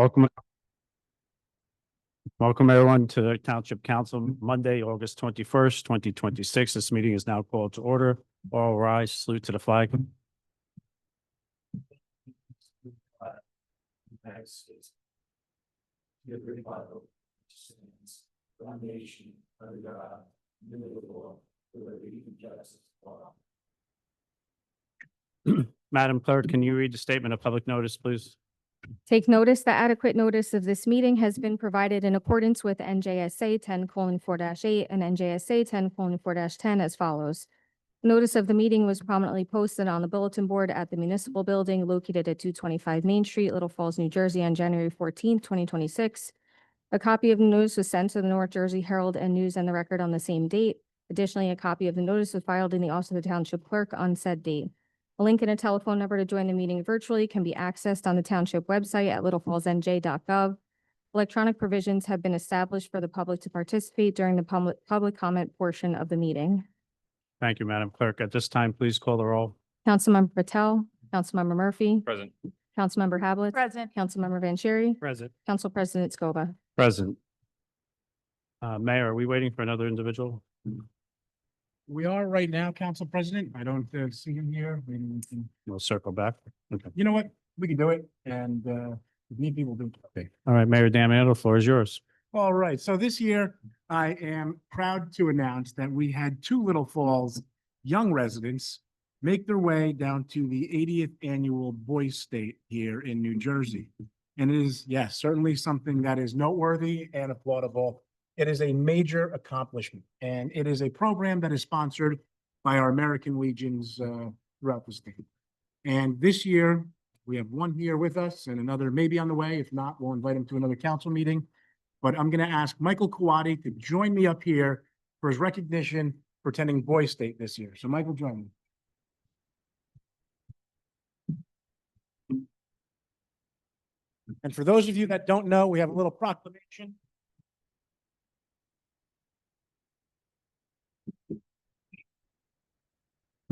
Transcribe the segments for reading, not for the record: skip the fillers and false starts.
Welcome, welcome everyone to the Township Council, Monday, August 21st, 2026. This meeting is now called to order. All rise, salute to the flag. United States. Liberty Bible stands one nation under God, indivisible, with liberty and justice for all. Madam Clerk, can you read the statement of public notice, please? Take notice that adequate notice of this meeting has been provided in accordance with NJSA 10:4-8 and NJSA 10:4-10 as follows. Notice of the meeting was prominently posted on the bulletin board at the municipal building located at 225 Main Street, Little Falls, New Jersey on January 14th, 2026. A copy of the notice was sent to the North Jersey Herald and News and the Record on the same date. Additionally, a copy of the notice was filed in the office of the Township Clerk on said date. A link and a telephone number to join the meeting virtually can be accessed on the Township website at littlefallsnj.gov. Electronic provisions have been established for the public to participate during the public comment portion of the meeting. Thank you, Madam Clerk. At this time, please call the roll. Councilmember Patel, Councilmember Murphy, Present. Councilmember Havlet, Present. Councilmember Vanchery, Present. Council President Scoba. Present. Mayor, are we waiting for another individual? We are right now, Council President. I don't see him here. We'll circle back. Okay. You know what? We can do it, and if need be, we'll do it. Okay. All right, Mayor Damiano, the floor is yours. All right. So this year, I am proud to announce that we had two Little Falls young residents make their way down to the 80th annual Boys State here in New Jersey. And it is, yes, certainly something that is noteworthy and applaudable. It is a major accomplishment, and it is a program that is sponsored by our American Legions throughout the state. And this year, we have one here with us and another maybe on the way. If not, we'll invite him to another council meeting. But I'm going to ask Michael Kawadi to join me up here for his recognition for attending Boys State this year. So Michael, join me. And for those of you that don't know, we have a little proclamation.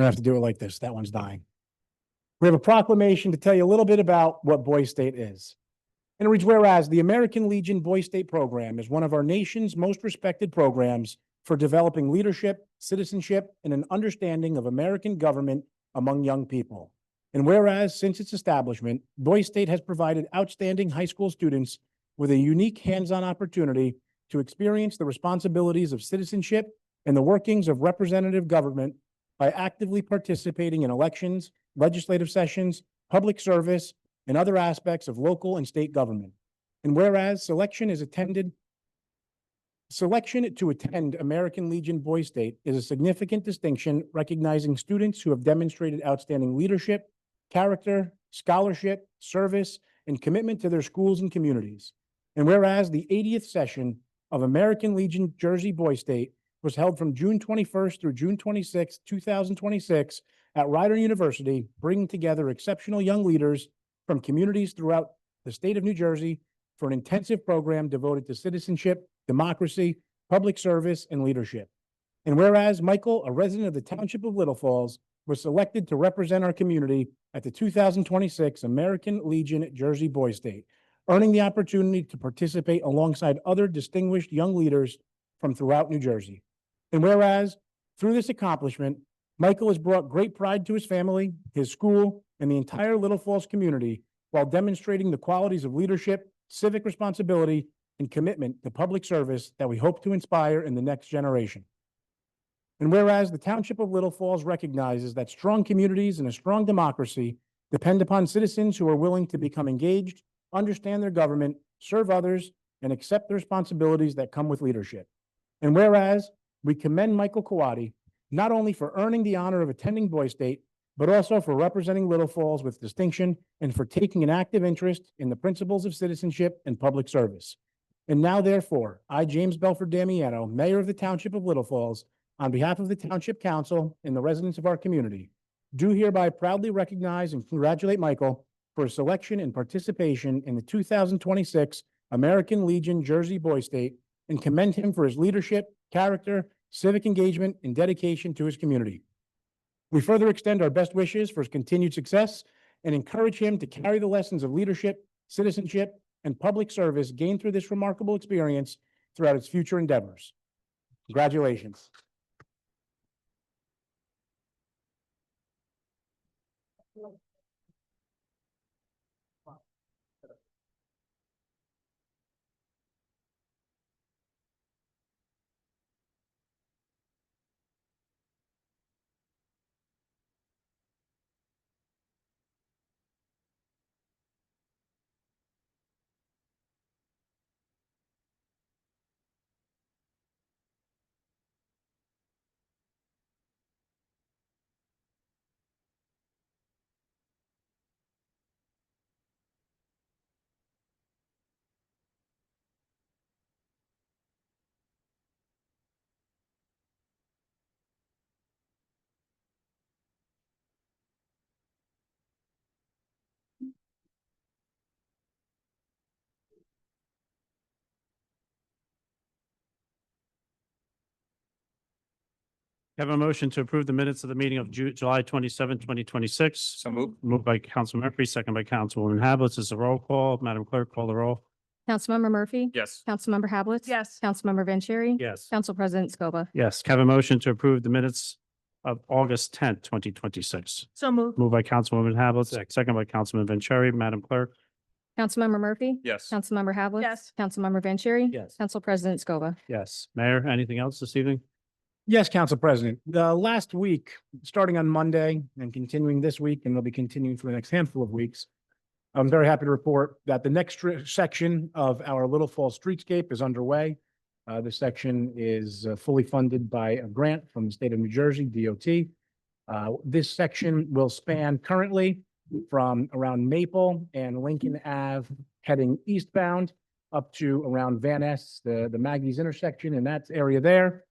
I have to do it like this. That one's dying. We have a proclamation to tell you a little bit about what Boys State is. And it reads, whereas the American Legion Boys State program is one of our nation's most respected programs for developing leadership, citizenship, and an understanding of American government among young people. And whereas since its establishment, Boys State has provided outstanding high school students with a unique hands-on opportunity to experience the responsibilities of citizenship and the workings of representative government by actively participating in elections, legislative sessions, public service, and other aspects of local and state government. And whereas selection to attend American Legion Boys State is a significant distinction recognizing students who have demonstrated outstanding leadership, character, scholarship, service, and commitment to their schools and communities. And whereas the 80th session of American Legion Jersey Boys State was held from June 21st through June 26th, 2026 at Rider University, bringing together exceptional young leaders from communities throughout the state of New Jersey for an intensive program devoted to citizenship, democracy, public service, and leadership. And whereas Michael, a resident of the Township of Little Falls, was selected to represent our community at the 2026 American Legion Jersey Boys State, earning the opportunity to participate alongside other distinguished young leaders from throughout New Jersey. And whereas through this accomplishment, Michael has brought great pride to his family, his school, and the entire Little Falls community while demonstrating the qualities of leadership, civic responsibility, and commitment to public service that we hope to inspire in the next generation. And whereas the Township of Little Falls recognizes that strong communities and a strong democracy depend upon citizens who are willing to become engaged, understand their government, serve others, and accept the responsibilities that come with leadership. And whereas we commend Michael Kawadi not only for earning the honor of attending Boys State, but also for representing Little Falls with distinction and for taking an active interest in the principles of citizenship and public service. And now, therefore, I, James Belford Damiano, Mayor of the Township of Little Falls, on behalf of the Township Council and the residents of our community, do hereby proudly recognize and congratulate Michael for his selection and participation in the 2026 American Legion Jersey Boys State and commend him for his leadership, character, civic engagement, and dedication to his community. We further extend our best wishes for his continued success and encourage him to carry the lessons of leadership, citizenship, and public service gained through this remarkable experience throughout its future endeavors. Congratulations. Have a motion to approve the minutes of the meeting of July 27, 2026. So moved. Moved by Council Murphy, second by Councilwoman Hablitz. This is a roll call. Madam Clerk, call the roll. Councilmember Murphy? Yes. Councilmember Hablitz, Yes. Councilmember Vanchery? Yes. Council President Scoba. Yes. Have a motion to approve the minutes of August 10th, 2026. So moved. Moved by Councilwoman Hablitz, second by Councilman Vanchery. Madam Clerk. Councilmember Murphy? Yes. Councilmember Hablitz, Yes. Councilmember Vanchery? Yes. Council President Scoba. Yes. Mayor, anything else this evening? Yes, Council President. Last week, starting on Monday and continuing this week, and they'll be continuing for the next handful of weeks, I'm very happy to report that the next section of our Little Falls streetscape is underway. This section is fully funded by a grant from the state of New Jersey, DOT. This section will span currently from around Maple and Lincoln Ave heading eastbound up to around Van Ness, the Maggie's intersection in that area there.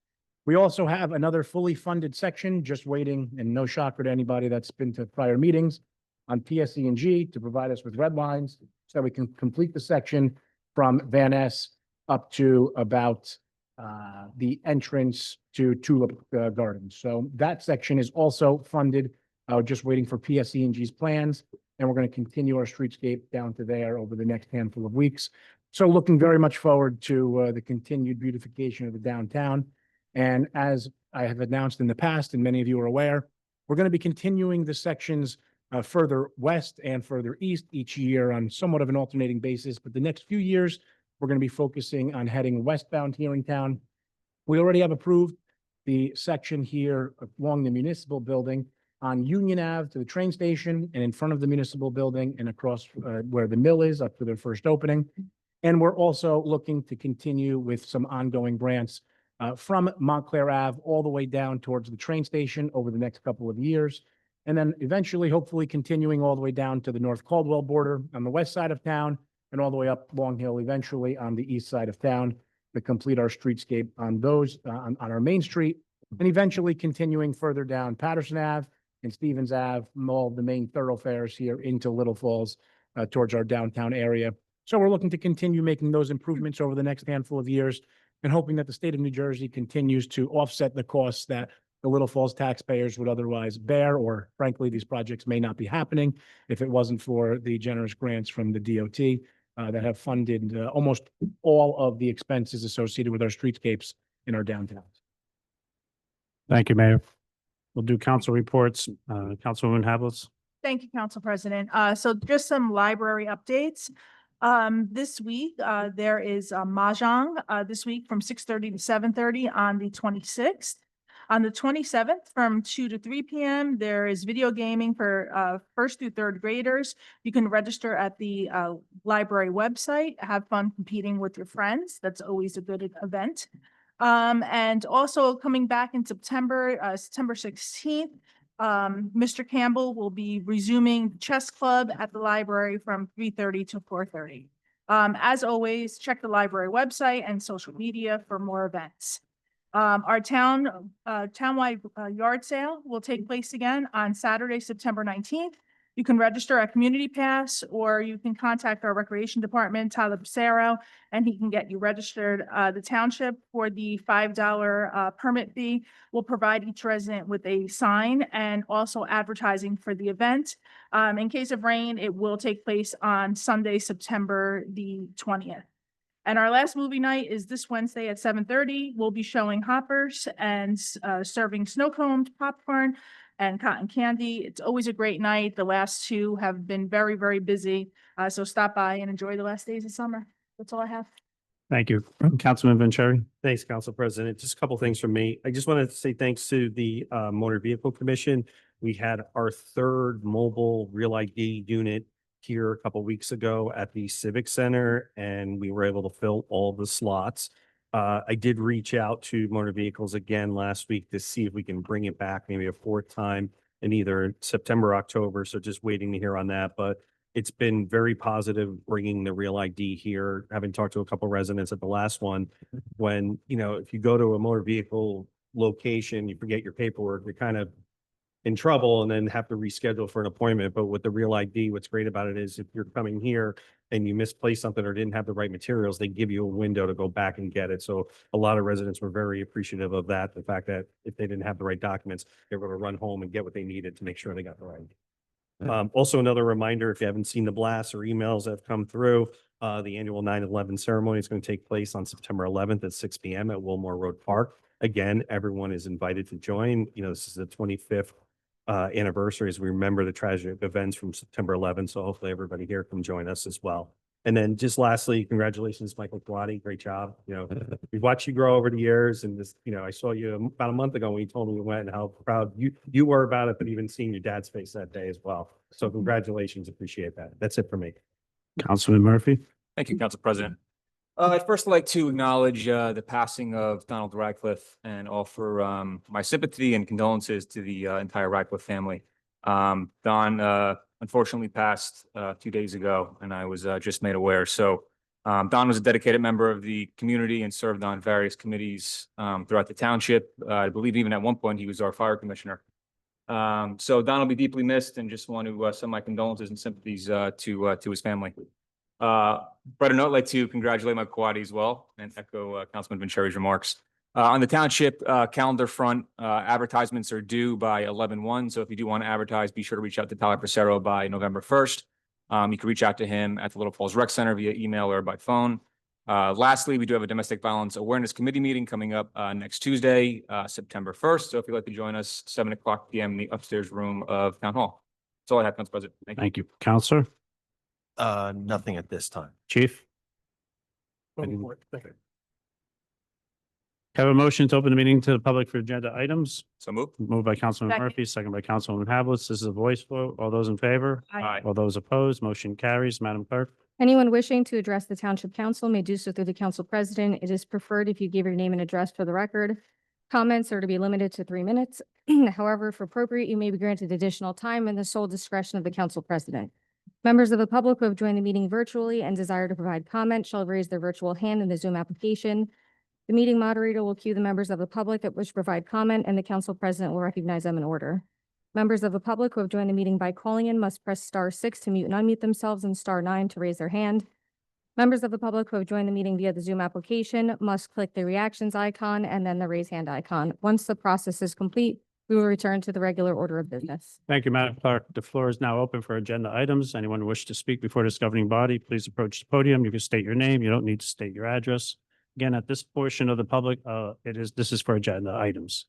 We also have another fully funded section just waiting, and no shocker to anybody that's been to prior meetings, on PSE&G to provide us with red lines so that we can complete the section from Van Ness up to about the entrance to Tulip Gardens. So that section is also funded. Just waiting for PSE&G's plans, and we're going to continue our streetscape down to there over the next handful of weeks. So looking very much forward to the continued beautification of the downtown. And as I have announced in the past, and many of you are aware, we're going to be continuing the sections further west and further east each year on somewhat of an alternating basis. But the next few years, we're going to be focusing on heading westbound here in town. We already have approved the section here along the municipal building on Union Ave to the train station and in front of the municipal building and across where the mill is up to their first opening. And we're also looking to continue with some ongoing grants from Montclair Ave all the way down towards the train station over the next couple of years. And then eventually, hopefully continuing all the way down to the North Caldwell border on the west side of town and all the way up Long Hill eventually on the east side of town to complete our streetscape on those, on our main street, and eventually continuing further down Patterson Ave and Stevens Ave, all of the main thoroughfares here into Little Falls towards our downtown area. So we're looking to continue making those improvements over the next handful of years and hoping that the state of New Jersey continues to offset the costs that the Little Falls taxpayers would otherwise bear, or frankly, these projects may not be happening if it wasn't for the generous grants from the DOT that have funded almost all of the expenses associated with our streetscapes in our downtowns. Thank you, Mayor. We'll do council reports. Councilwoman Hablitz. Thank you, Council President. So just some library updates. This week, there is Mahjong, this week from 6:30 to 7:30 on the 26th. On the 27th, from 2 to 3 p.m., there is video gaming for first through third graders. You can register at the library website, have fun competing with your friends. That's always a good event. And also coming back in September, September 16th, Mr. Campbell will be resuming chess club at the library from 3:30 to 4:30. As always, check the library website and social media for more events. Our townwide yard sale will take place again on Saturday, September 19th. You can register at Community Pass, or you can contact our Recreation Department, Tyler Passero, and he can get you registered. The township, for the $5 permit fee, will provide each resident with a sign and also advertising for the event. In case of rain, it will take place on Sunday, September the 20th. And our last movie night is this Wednesday at 7:30. We'll be showing Hoppers and serving snow cones, popcorn, and cotton candy. It's always a great night. The last two have been very, very busy. So stop by and enjoy the last days of summer. That's all I have. Thank you. Councilman Vanchery. Thanks, Council President. Just a couple things from me. I just wanted to say thanks to the Motor Vehicle Commission. We had our third mobile Real ID unit here a couple weeks ago at the Civic Center, and we were able to fill all the slots. I did reach out to Motor Vehicles again last week to see if we can bring it back maybe a fourth time in either September or October. So just waiting to hear on that. But it's been very positive bringing the Real ID here. Having talked to a couple residents at the last one, when, you know, if you go to a motor vehicle location, you forget your paperwork, you're kind of in trouble and then have to reschedule for an appointment. But with the Real ID, what's great about it is if you're coming here and you misplaced something or didn't have the right materials, they give you a window to go back and get it. So a lot of residents were very appreciative of that. The fact that if they didn't have the right documents, they were going to run home and get what they needed to make sure they got the right. Also, another reminder, if you haven't seen the blasts or emails that have come through, the annual 9/11 ceremony is going to take place on September 11th at 6 p.m. at Wilmore Road Park. Again, everyone is invited to join. You know, this is the 25th anniversary as we remember the tragic events from September 11th. So hopefully everybody here can join us as well. And then just lastly, congratulations, Michael Kwati. Great job. You know, we've watched you grow over the years, and this, you know, I saw you about a month ago when you told me you went and how proud you were about it, but even seeing your dad's face that day as well. So congratulations. Appreciate that. That's it for me. Councilman Murphy. Thank you, Council President. I'd first like to acknowledge the passing of Donald Radcliffe and offer my sympathy and condolences to the entire Radcliffe family. Don unfortunately passed 2 days ago, and I was just made aware. So Don was a dedicated member of the community and served on various committees throughout the township. I believe even at one point he was our fire commissioner. So Don will be deeply missed, and just want to send my condolences and sympathies to his family. But I'd like to congratulate my Kwati as well and echo Councilman Vanchery's remarks. On the township calendar front, advertisements are due by 11/1. So if you do want to advertise, be sure to reach out to Tyler Passero by November 1st. You can reach out to him at the Little Falls Rec Center via email or by phone. Lastly, we do have a Domestic Violence Awareness Committee meeting coming up next Tuesday, September 1st. So if you'd like to join us, 7:00 p.m. in the upstairs room of Town Hall. That's all I have, Council President. Thank you. Counselor, Nothing at this time. Chief. Have a motion to open the meeting to the public for agenda items. So moved. Moved by Councilman Second. Murphy, second by Councilwoman Havelitz. This is a voice vote. All those in favor? Aye. All those opposed, motion carries. Madam Clerk. Anyone wishing to address the Township Council may do so through the Council President. It is preferred if you give your name and address for the record. Comments are to be limited to 3 minutes. However, if appropriate, you may be granted additional time in the sole discretion of the Council President. Members of the public who have joined the meeting virtually and desire to provide comment shall raise their virtual hand in the Zoom application. The meeting moderator will cue the members of the public that wish to provide comment, and the Council President will recognize them in order. Members of the public who have joined the meeting by calling in must press *6 to mute and unmute themselves and *9 to raise their hand. Members of the public who have joined the meeting via the Zoom application must click the reactions icon and then the raise hand icon. Once the process is complete, we will return to the regular order of business. Thank you, Madam Clerk. The floor is now open for agenda items. Anyone wish to speak before this governing body, please approach the podium. You can state your name. You don't need to state your address. Again, at this portion of the public, this is for agenda items.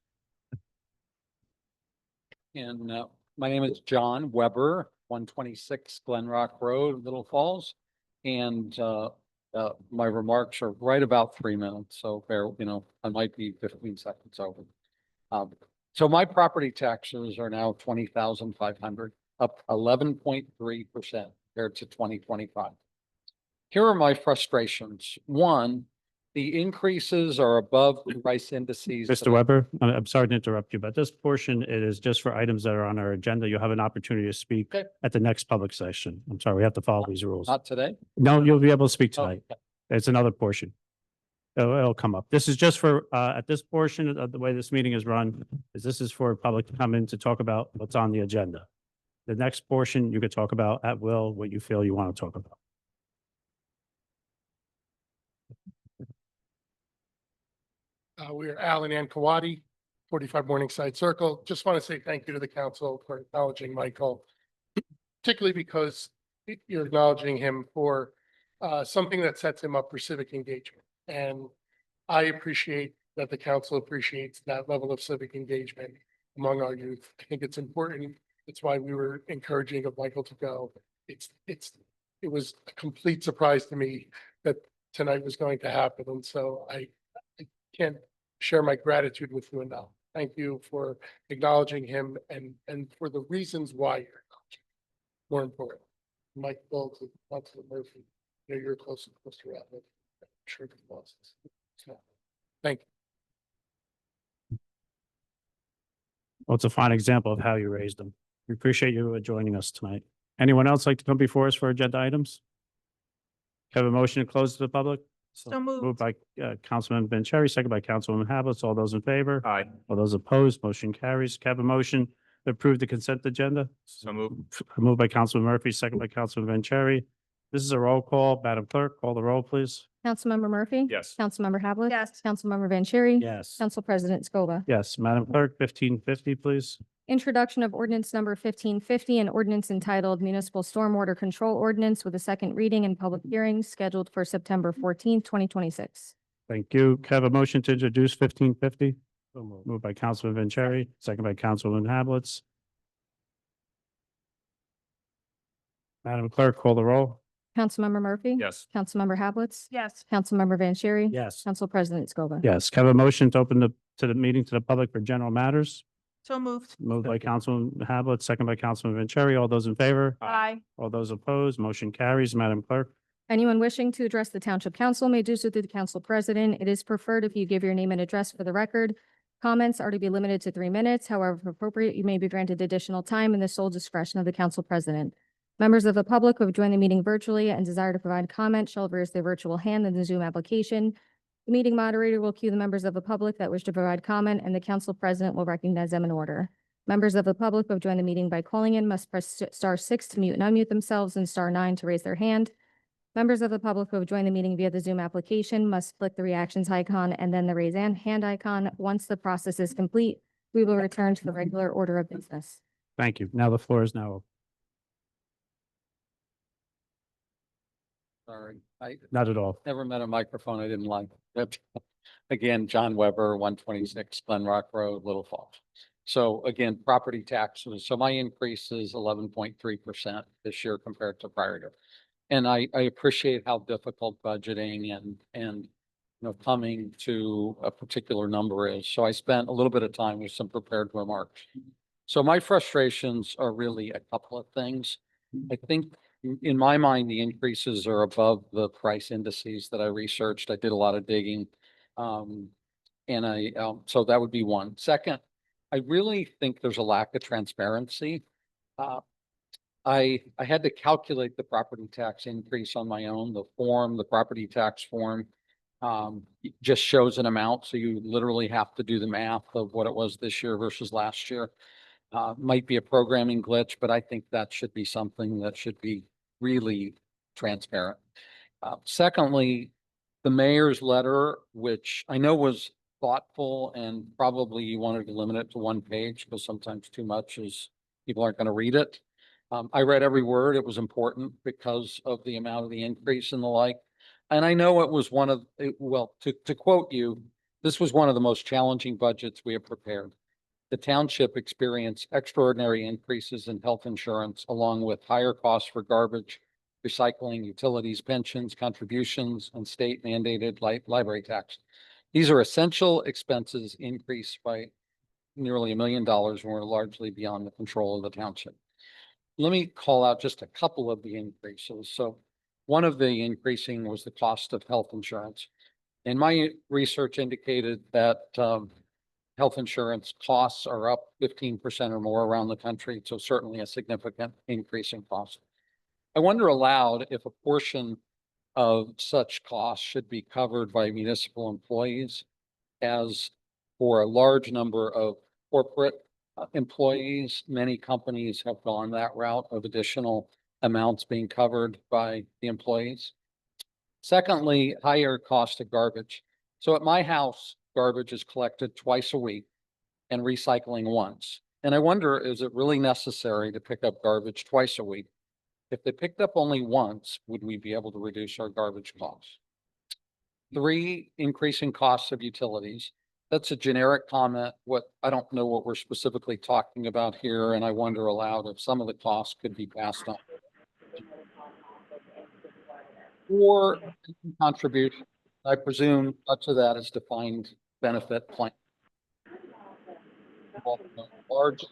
And my name is John Weber, 126 Glen Rock Road, Little Falls. And my remarks are right about 3 minutes. So I might be 15 seconds over. So my property taxes are now 20,500, up 11.3% compared to 2025. Here are my frustrations. One, the increases are above the price indices. Mr. Weber, I'm sorry to interrupt you, but this portion, it is just for items that are on our agenda. You'll have an opportunity to speak Okay. at the next public session. I'm sorry, we have to follow these rules. Not today. No, you'll be able to speak Oh, tonight. okay. It's another portion. It'll come up. This is just for, at this portion of the way this meeting is run, this is for public to come in to talk about what's on the agenda. The next portion, you could talk about at will, what you feel you want to talk about. We are Alan and Kawadi, 45 Morningside Circle. Just want to say thank you to the council for acknowledging Michael, particularly because you're acknowledging him for something that sets him up for civic engagement. And I appreciate that the council appreciates that level of civic engagement among our youth. I think it's important. It's why we were encouraging of Michael to go. It was a complete surprise to me that tonight was going to happen. And so I can't share my gratitude with you enough. Thank you for acknowledging him and for the reasons why you're acknowledging him. More important, Michael, to Councilor Murphy, you know, you're close to Mr. Ratliff. I'm sure the bosses. So, thank you. Well, it's a fine example of how you raised them. We appreciate you joining us tonight. Anyone else like to come before us for agenda items? Have a motion to close to the public? So moved. Moved by Councilman Vanchery, second by Councilwoman Hablitz. All those in favor? Aye. All those opposed, motion carries. Can I have a motion to approve the consent agenda? So moved. Moved by Councilman Murphy, second by Councilman Vanchery. This is a roll call. Madam Clerk, call the roll, please. Councilmember Murphy? Yes. Councilmember Havlet? Yes. Councilmember Vanchery? Yes. Council President Scoba. Yes, Madam Clerk, 1550, please. Introduction of ordinance number 1550, an ordinance entitled Municipal Stormwater Control Ordinance with a second reading and public hearing scheduled for September 14th, 2026. Thank you. Can I have a motion to introduce 1550? Moved by Councilman Vanchery, second by Councilwoman Hablitz. Madam Clerk, call the roll. Councilmember Murphy? Yes. Councilmember Hablitz? Yes. Councilmember Vanchery? Yes. Council President Scoba. Yes, can I have a motion to open to the meeting to the public for general matters? So moved. Moved by Councilman Hablitz, second by Councilman Vanchery. All those in favor? Aye. All those opposed, motion carries. Madam Clerk. Anyone wishing to address the Township Council may do so through the Council President. It is preferred if you give your name and address for the record. Comments are to be limited to 3 minutes. However, if appropriate, you may be granted additional time in the sole discretion of the Council President. Members of the public who have joined the meeting virtually and desire to provide comment shall raise their virtual hand in the Zoom application. The meeting moderator will cue the members of the public that wish to provide comment, and the Council President will recognize them in order. Members of the public who have joined the meeting by calling in must press *6 to mute and unmute themselves and *9 to raise their hand. Members of the public who have joined the meeting via the Zoom application must click the reactions icon and then the raise hand icon. Once the process is complete, we will return to the regular order of business. Thank you. Now the floor is now open. Sorry, I Not at all. never met a microphone I didn't like. But again, John Weber, 126 Glen Rock Road, Little Falls. So again, property taxes. So my increase is 11.3% this year compared to prior year. And I appreciate how difficult budgeting and coming to a particular number is. So I spent a little bit of time with some prepared remarks. So my frustrations are really a couple of things. I think in my mind, the increases are above the price indices that I researched. I did a lot of digging. So that would be one. Second, I really think there's a lack of transparency. I had to calculate the property tax increase on my own. The property tax form it just shows an amount. So you literally have to do the math of what it was this year versus last year. Might be a programming glitch, but I think that should be something that should be really transparent. Secondly, the mayor's letter, which I know was thoughtful and probably you wanted to limit it to 1 page because sometimes too much is people aren't going to read it. I read every word. It was important because of the amount of the increase and the like. And I know it was to quote you, this was one of the most challenging budgets we have prepared. The township experienced extraordinary increases in health insurance, along with higher costs for garbage, recycling, utilities, pensions, contributions, and state mandated library tax. These are essential expenses increased by nearly $1 million and were largely beyond the control of the township. Let me call out just a couple of the increases. So one of the increasing was the cost of health insurance. And my research indicated that health insurance costs are up 15% or more around the country. So certainly a significant increase in cost. I wonder aloud if a portion of such costs should be covered by municipal employees, as for a large number of corporate employees. Many companies have gone that route of additional amounts being covered by the employees. Secondly, higher cost of garbage. So at my house, garbage is collected twice a week and recycling once. And I wonder, is it really necessary to pick up garbage twice a week? If they picked up only once, would we be able to reduce our garbage costs? Three, increasing costs of utilities. That's a generic comment. I don't know what we're specifically talking about here, and I wonder aloud if some of the costs could be passed on. Or contribution. I presume much of that is defined benefit plan. Large,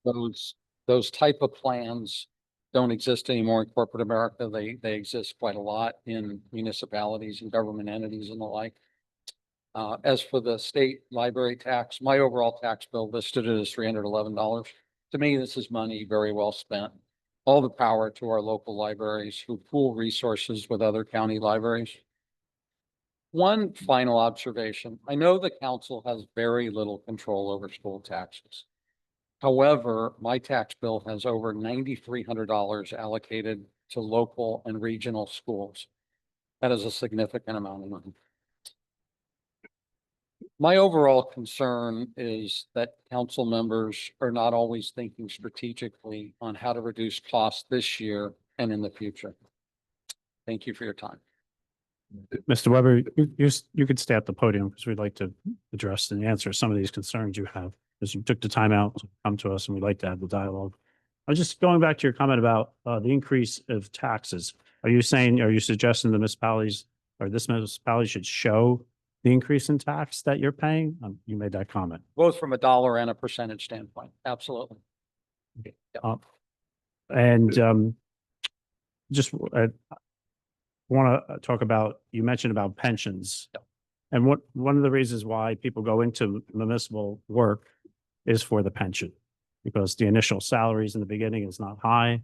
those type of plans don't exist anymore in corporate America. They exist quite a lot in municipalities and government entities and the like. As for the state library tax, my overall tax bill listed it as $311. To me, this is money very well spent. All the power to our local libraries who pool resources with other county libraries. One final observation. I know the council has very little control over school taxes. However, my tax bill has over $9,300 allocated to local and regional schools. That is a significant amount of money. My overall concern is that council members are not always thinking strategically on how to reduce costs this year and in the future. Thank you for your time. Mr. Weber, you could stay at the podium because we'd like to address and answer some of these concerns you have, because you took the time out to come to us and we'd like to have the dialogue. I'm just going back to your comment about the increase of taxes. Are you suggesting the municipalities or this municipality should show the increase in tax that you're paying? You made that comment. Both from a dollar and a percentage standpoint. Absolutely. Just want to talk about, you mentioned about pensions. Yep. And one of the reasons why people go into municipal work is for the pension, because the initial salaries in the beginning is not high.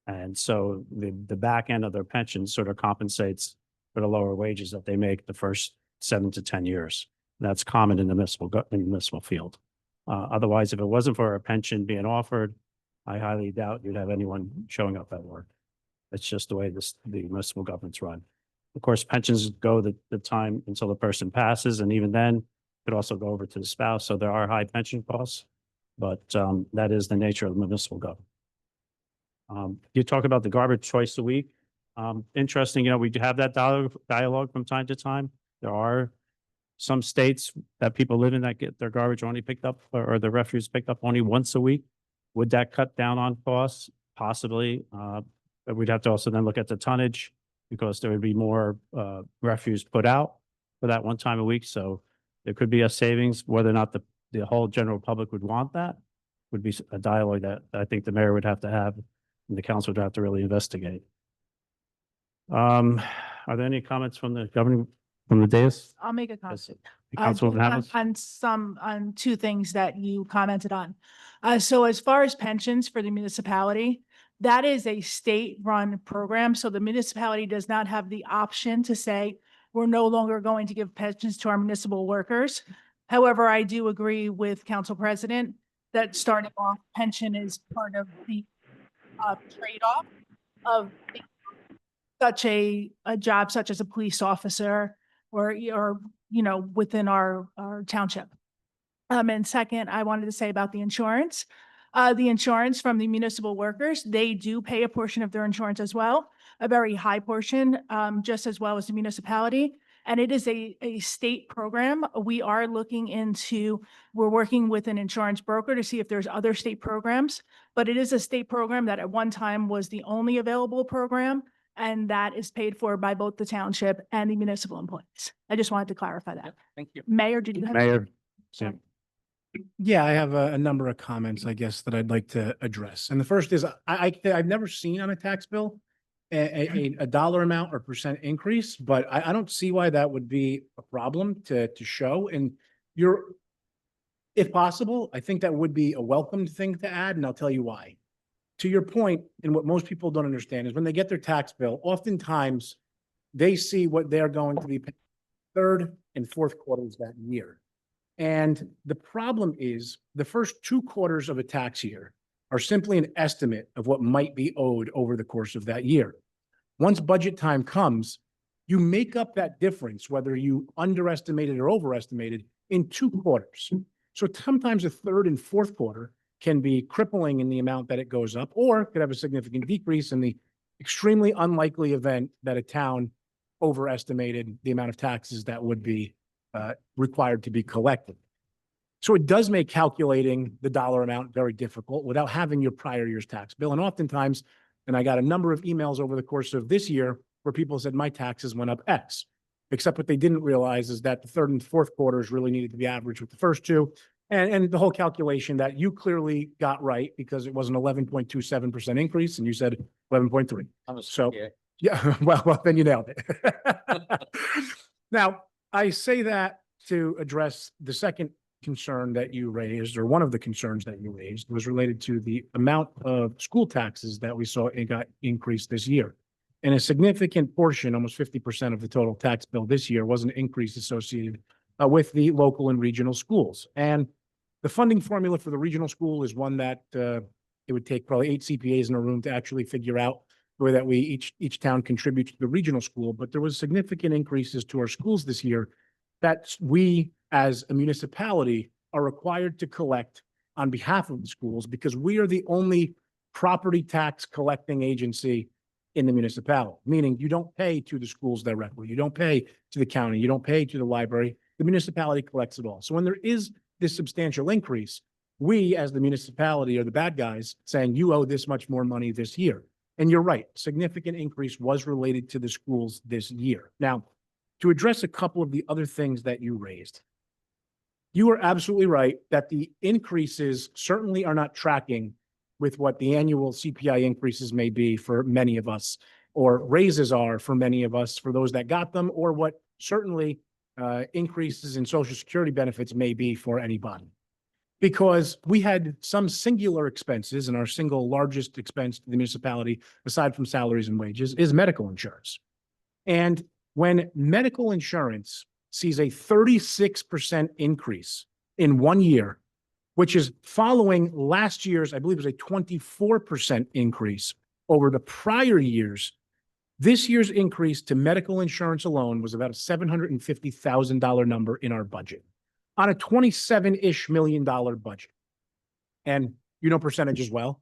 And so the back end of their pension sort of compensates for the lower wages that they make the first 7 to 10 years. That's common in the municipal field. Otherwise, if it wasn't for a pension being offered, I highly doubt you'd have anyone showing up at work. It's just the way the municipal government's run. Of course, pensions go the time until the person passes, and even then, it could also go over to the spouse. So there are high pension costs, but that is the nature of the municipal government. You talk about the garbage twice a week. Interesting, we do have that dialogue from time to time. There are some states that people live in that get their garbage only picked up or the refuse picked up only once a week. Would that cut down on costs? Possibly. But we'd have to also then look at the tonnage, because there would be more refuse put out for that one time a week. So there could be a savings. Whether or not the whole general public would want that would be a dialogue that I think the mayor would have to have and the council would have to really investigate. Are there any comments from the governing, from the dais? I'll make a comment. Councilwoman Havelis? On two things that you commented on. So as far as pensions for the municipality, that is a state-run program. So the municipality does not have the option to say, we're no longer going to give pensions to our municipal workers. However, I do agree with Council President that starting off pension is part of the trade-off of such a job such as a police officer or within our township. And second, I wanted to say about the insurance. The insurance from the municipal workers, they do pay a portion of their insurance as well, a very high portion, just as well as the municipality. And it is a state program. We're working with an insurance broker to see if there's other state programs, but it is a state program that at one time was the only available program, and that is paid for by both the township and the municipal employees. I just wanted to clarify that. Thank you. Mayor, did you have? Mayor. Sorry. Yeah, I have a number of comments, I guess, that I'd like to address. And the first is I've never seen on a tax bill a dollar amount or percent increase, but I don't see why that would be a problem to show. And if possible, I think that would be a welcomed thing to add, and I'll tell you why. To your point, and what most people don't understand is when they get their tax bill, oftentimes they see what they're going to be paying third and fourth quarters that year. And the problem is the first 2 quarters of a tax year are simply an estimate of what might be owed over the course of that year. Once budget time comes, you make up that difference, whether you underestimated or overestimated, in 2 quarters. So sometimes a third and fourth quarter can be crippling in the amount that it goes up, or could have a significant decrease in the extremely unlikely event that a town overestimated the amount of taxes that would be required to be collected. So it does make calculating the dollar amount very difficult without having your prior year's tax bill. And oftentimes, and I got a number of emails over the course of this year where people said my taxes went up X, except what they didn't realize is that the third and fourth quarters really needed to be averaged with the first two. And the whole calculation that you clearly got right, because it was an 11.27% increase and you said 11.3. I'm a So- CPA. Yeah, well, then you nailed it. Now, I say that to address the second concern that you raised, or one of the concerns that you raised, was related to the amount of school taxes that we saw it got increased this year. And a significant portion, almost 50% of the total tax bill this year, was an increase associated with the local and regional schools. And the funding formula for the regional school is one that it would take probably 8 CPAs in a room to actually figure out the way that we each town contributes to the regional school. But there was significant increases to our schools this year that we, as a municipality, are required to collect on behalf of the schools, because we are the only property tax collecting agency in the municipality, meaning you don't pay to the schools directly, you don't pay to the county, you don't pay to the library, the municipality collects it all. So when there is this substantial increase, we, as the municipality, are the bad guys saying you owe this much more money this year. And you're right, significant increase was related to the schools this year. Now, to address a couple of the other things that you raised, you are absolutely right that the increases certainly are not tracking with what the annual CPI increases may be for many of us, or raises are for many of us, for those that got them, or what certainly increases in Social Security benefits may be for anybody. Because we had some singular expenses, and our single largest expense to the municipality, aside from salaries and wages, is medical insurance. And when medical insurance sees a 36% increase in 1 year, which is following last year's, I believe it was a 24% increase over the prior years, this year's increase to medical insurance alone was about a $750,000 number in our budget on a $27-ish million budget. And you know percentage as well.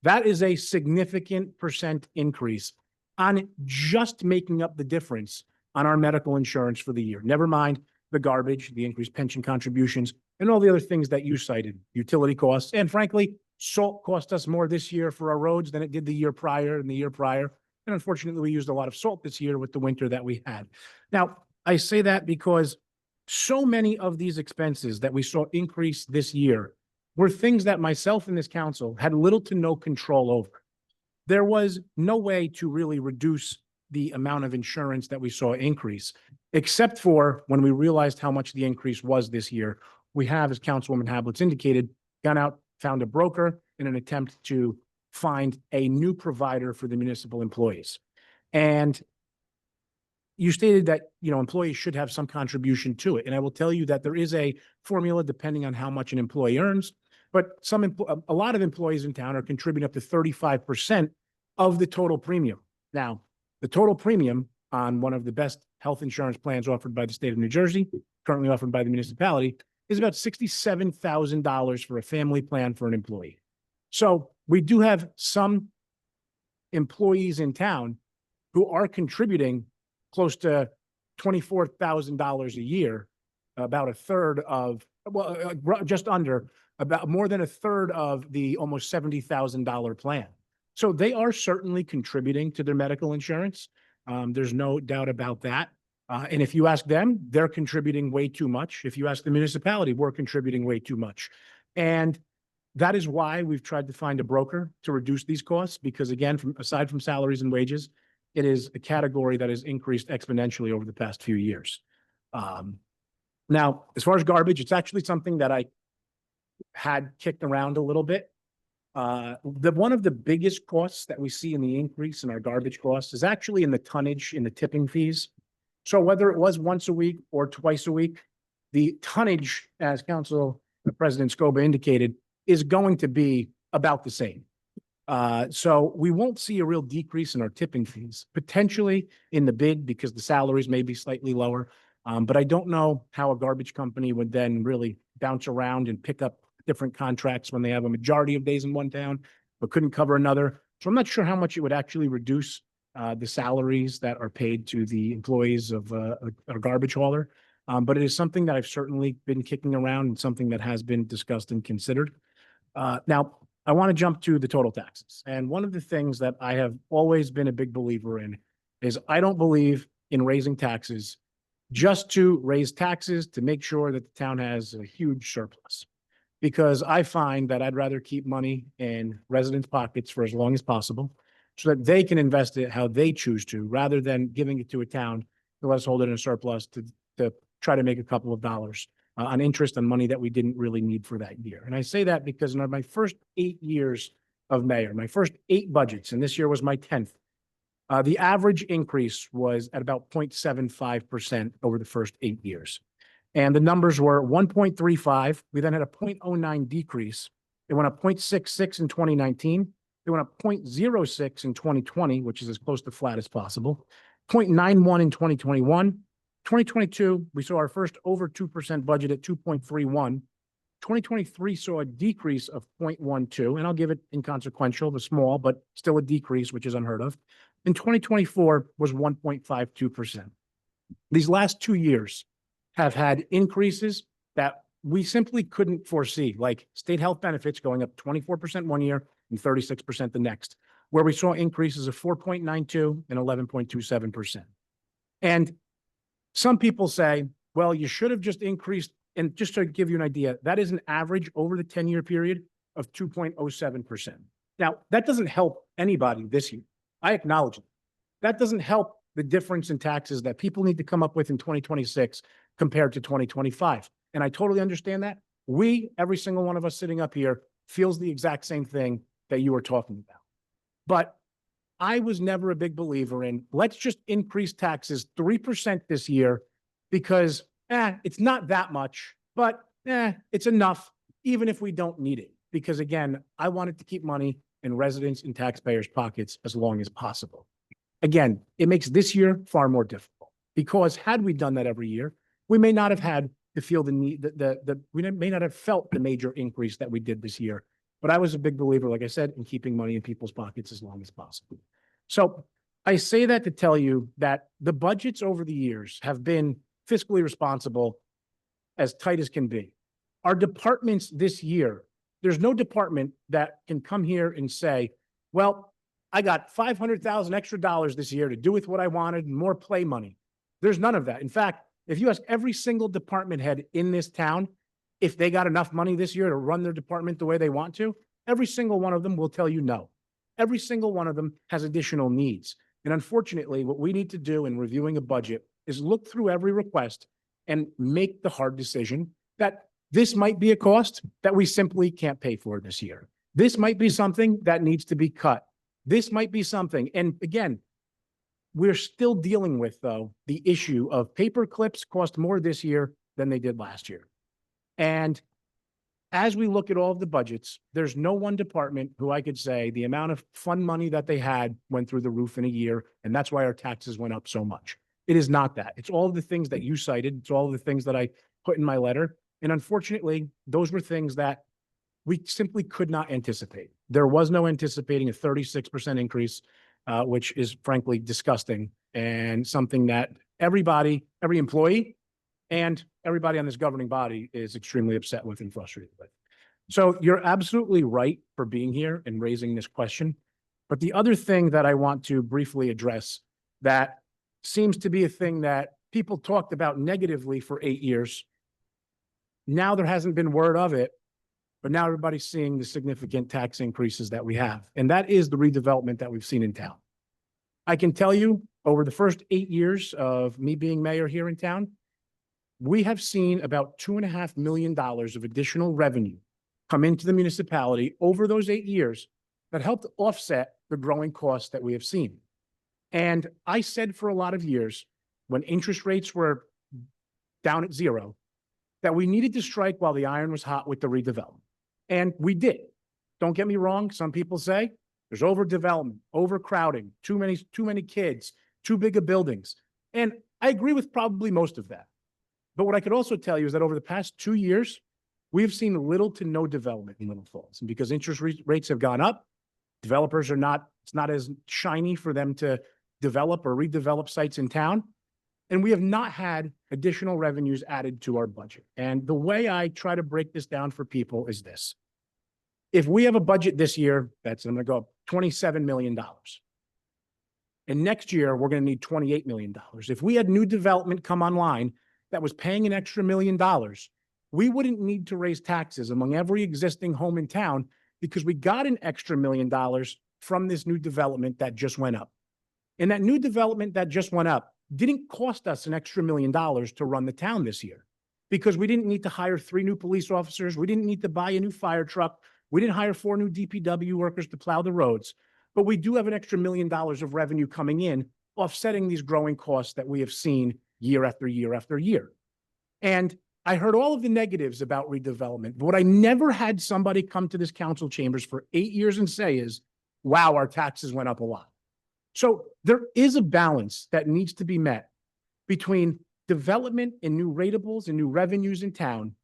That is a significant percent increase on just making up the difference on our medical insurance for the year. Never mind the garbage, the increased pension contributions, and all the other things that you cited, utility costs. And frankly, salt cost us more this year for our roads than it did the year prior and the year prior. And unfortunately, we used a lot of salt this year with the winter that we had. Now, I say that because so many of these expenses that we saw increase this year were things that myself and this council had little to no control over. There was no way to really reduce the amount of insurance that we saw increase, except for when we realized how much the increase was this year. We have, as Councilwoman Hablitz indicated, gone out, found a broker in an attempt to find a new provider for the municipal employees. And you stated that, employees should have some contribution to it. And I will tell you that there is a formula depending on how much an employee earns, but a lot of employees in town are contributing up to 35% of the total premium. Now, the total premium on one of the best health insurance plans offered by the state of New Jersey, currently offered by the municipality, is about $67,000 for a family plan for an employee. So we do have some employees in town who are contributing close to $24,000 a year, about a third of, just under, about more than a third of the almost $70,000 plan. So they are certainly contributing to their medical insurance. There's no doubt about that. And if you ask them, they're contributing way too much. If you ask the municipality, we're contributing way too much. And that is why we've tried to find a broker to reduce these costs, because again, aside from salaries and wages, it is a category that has increased exponentially over the past few years. Now, as far as garbage, it's actually something that I had kicked around a little bit. One of the biggest costs that we see in the increase in our garbage costs is actually in the tonnage, in the tipping fees. So whether it was once a week or twice a week, the tonnage, as Council President Scoba indicated, is going to be about the same. So we won't see a real decrease in our tipping fees, potentially in the bid because the salaries may be slightly lower. But I don't know how a garbage company would then really bounce around and pick up different contracts when they have a majority of days in one town, but couldn't cover another. So I'm not sure how much it would actually reduce the salaries that are paid to the employees of a garbage hauler. But it is something that I've certainly been kicking around and something that has been discussed and considered. Now, I want to jump to the total taxes. And one of the things that I have always been a big believer in is I don't believe in raising taxes just to raise taxes to make sure that the town has a huge surplus. Because I find that I'd rather keep money in residents' pockets for as long as possible so that they can invest it how they choose to, rather than giving it to a town to let us hold it in a surplus to try to make a couple of dollars on interest on money that we didn't really need for that year. And I say that because in my first 8 years of mayor, my first 8 budgets, and this year was my 10th, the average increase was at about 0.75% over the first 8 years. And the numbers were 1.35. We then had a 0.09 decrease. It went up 0.66 in 2019. It went up 0.06 in 2020, which is as close to flat as possible. 0.91 in 2021. 2022, we saw our first over 2% budget at 2.31. 2023 saw a decrease of 0.12, and I'll give it inconsequential, the small, but still a decrease, which is unheard of. In 2024 was 1.52%. These last 2 years have had increases that we simply couldn't foresee, like state health benefits going up 24% one year and 36% the next, where we saw increases of 4.92 and 11.27%. And some people say, well, you should have just increased, and just to give you an idea, that is an average over the 10-year period of 2.07%. Now, that doesn't help anybody this year. I acknowledge it. That doesn't help the difference in taxes that people need to come up with in 2026 compared to 2025. And I totally understand that. Every single one of us sitting up here feels the exact same thing that you are talking about. But I was never a big believer in, let's just increase taxes 3% this year because it's not that much, but it's enough, even if we don't need it. Because again, I wanted to keep money in residents and taxpayers' pockets as long as possible. Again, it makes this year far more difficult because had we done that every year, we may not have had to feel the need, we may not have felt the major increase that we did this year. But I was a big believer, like I said, in keeping money in people's pockets as long as possible. So I say that to tell you that the budgets over the years have been fiscally responsible as tight as can be. Our departments this year, there's no department that can come here and say, well, I got 500,000 extra dollars this year to do with what I wanted and more play money. There's none of that. In fact, if you ask every single department head in this town, if they got enough money this year to run their department the way they want to, every single one of them will tell you no. Every single one of them has additional needs. And unfortunately, what we need to do in reviewing a budget is look through every request and make the hard decision that this might be a cost that we simply can't pay for this year. This might be something that needs to be cut. This might be something. And again, we're still dealing with, though, the issue of paper clips cost more this year than they did last year. And as we look at all of the budgets, there's no one department who I could say the amount of fund money that they had went through the roof in a year, and that's why our taxes went up so much. It is not that. It's all of the things that you cited. It's all of the things that I put in my letter. And unfortunately, those were things that we simply could not anticipate. There was no anticipating a 36% increase, which is frankly disgusting and something that everybody, every employee, and everybody on this governing body is extremely upset with and frustrated with. So you're absolutely right for being here and raising this question. But the other thing that I want to briefly address that seems to be a thing that people talked about negatively for 8 years. Now there hasn't been word of it, but now everybody's seeing the significant tax increases that we have. And that is the redevelopment that we've seen in town. I can tell you over the first 8 years of me being mayor here in town, we have seen about $2.5 million of additional revenue come into the municipality over those 8 years that helped offset the growing costs that we have seen. And I said for a lot of years, when interest rates were down at zero, that we needed to strike while the iron was hot with the redevelopment. And we did. Don't get me wrong. Some people say there's overdevelopment, overcrowding, too many kids, too big of buildings. And I agree with probably most of that. But what I could also tell you is that over the past 2 years, we've seen little to no development in Little Falls. And because interest rates have gone up, developers are not, it's not as shiny for them to develop or redevelop sites in town. And we have not had additional revenues added to our budget. And the way I try to break this down for people is this. If we have a budget this year, that's, I'm going to go up $27 million. And next year, we're going to need $28 million. If we had new development come online that was paying an extra $1 million, we wouldn't need to raise taxes among every existing home in town because we got an extra $1 million from this new development that just went up. And that new development that just went up didn't cost us an extra $1 million to run the town this year because we didn't need to hire 3 new police officers. We didn't need to buy a new fire truck. We didn't hire 4 new DPW workers to plow the roads, but we do have an extra $1 million of revenue coming in, offsetting these growing costs that we have seen year after year after year. And I heard all of the negatives about redevelopment, but what I never had somebody come to this council chambers for 8 years and say is, wow, our taxes went up a lot. So there is a balance that needs to be met between development and new ratables and new revenues in town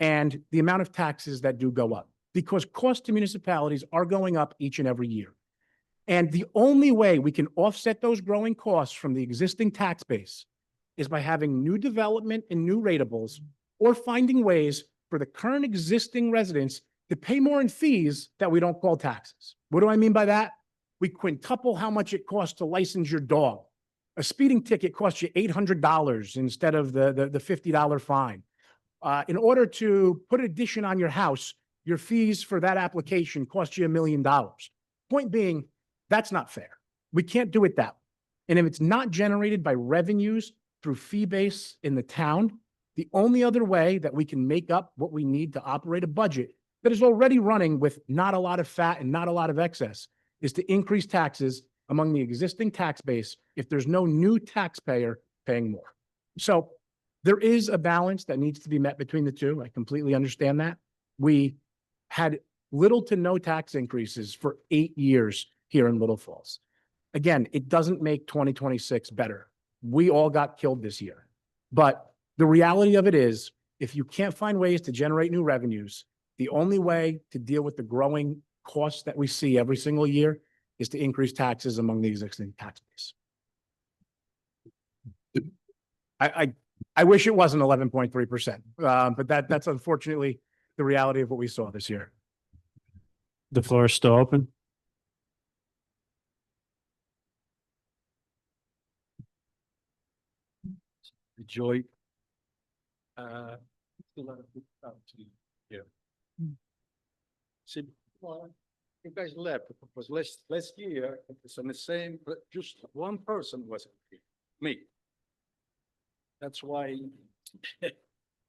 and the amount of taxes that do go up, because costs to municipalities are going up each and every year. And the only way we can offset those growing costs from the existing tax base is by having new development and new ratables, or finding ways for the current existing residents to pay more in fees that we don't call taxes. What do I mean by that? We quintuple how much it costs to license your dog. A speeding ticket costs you $800 instead of the $50 fine. In order to put an addition on your house, your fees for that application cost you $1 million. Point being, that's not fair. We can't do it that way. And if it's not generated by revenues through fee base in the town, the only other way that we can make up what we need to operate a budget that is already running with not a lot of fat and not a lot of excess is to increase taxes among the existing tax base if there's no new taxpayer paying more. So there is a balance that needs to be met between the two. I completely understand that. We had little to no tax increases for 8 years here in Little Falls. Again, it doesn't make 2026 better. We all got killed this year. But the reality of it is, if you can't find ways to generate new revenues, the only way to deal with the growing costs that we see every single year is to increase taxes among the existing tax base. I wish it wasn't 11.3%, but that's unfortunately the reality of what we saw this year. The floor is still open. Joy. See, well, you guys left because last year it was on the same, but just one person wasn't here, me. That's why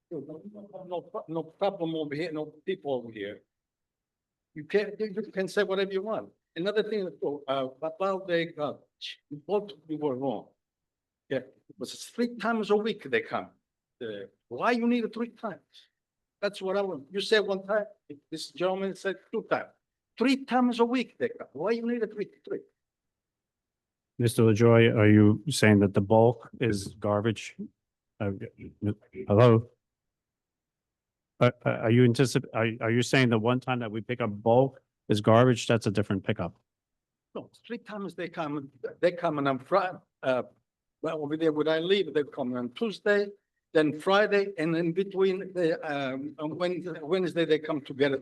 no problem over here, no people over here. You can say whatever you want. Another thing about the garbage, both you were wrong. Yeah, it was 3 times a week they come. Why you need it 3 times? That's what I want. You said 1 time. This gentleman said 2 times. 3 times a week they come. Why you need it 3? Mr. LaJoy, are you saying that the bulk is garbage? Hello? Are you are you saying the one time that we pick up bulk is garbage? That's a different pickup. No, 3 times they come. They come on Friday. Well, over there, when I leave, they come on Tuesday, then Friday, and in between on Wednesday they come to get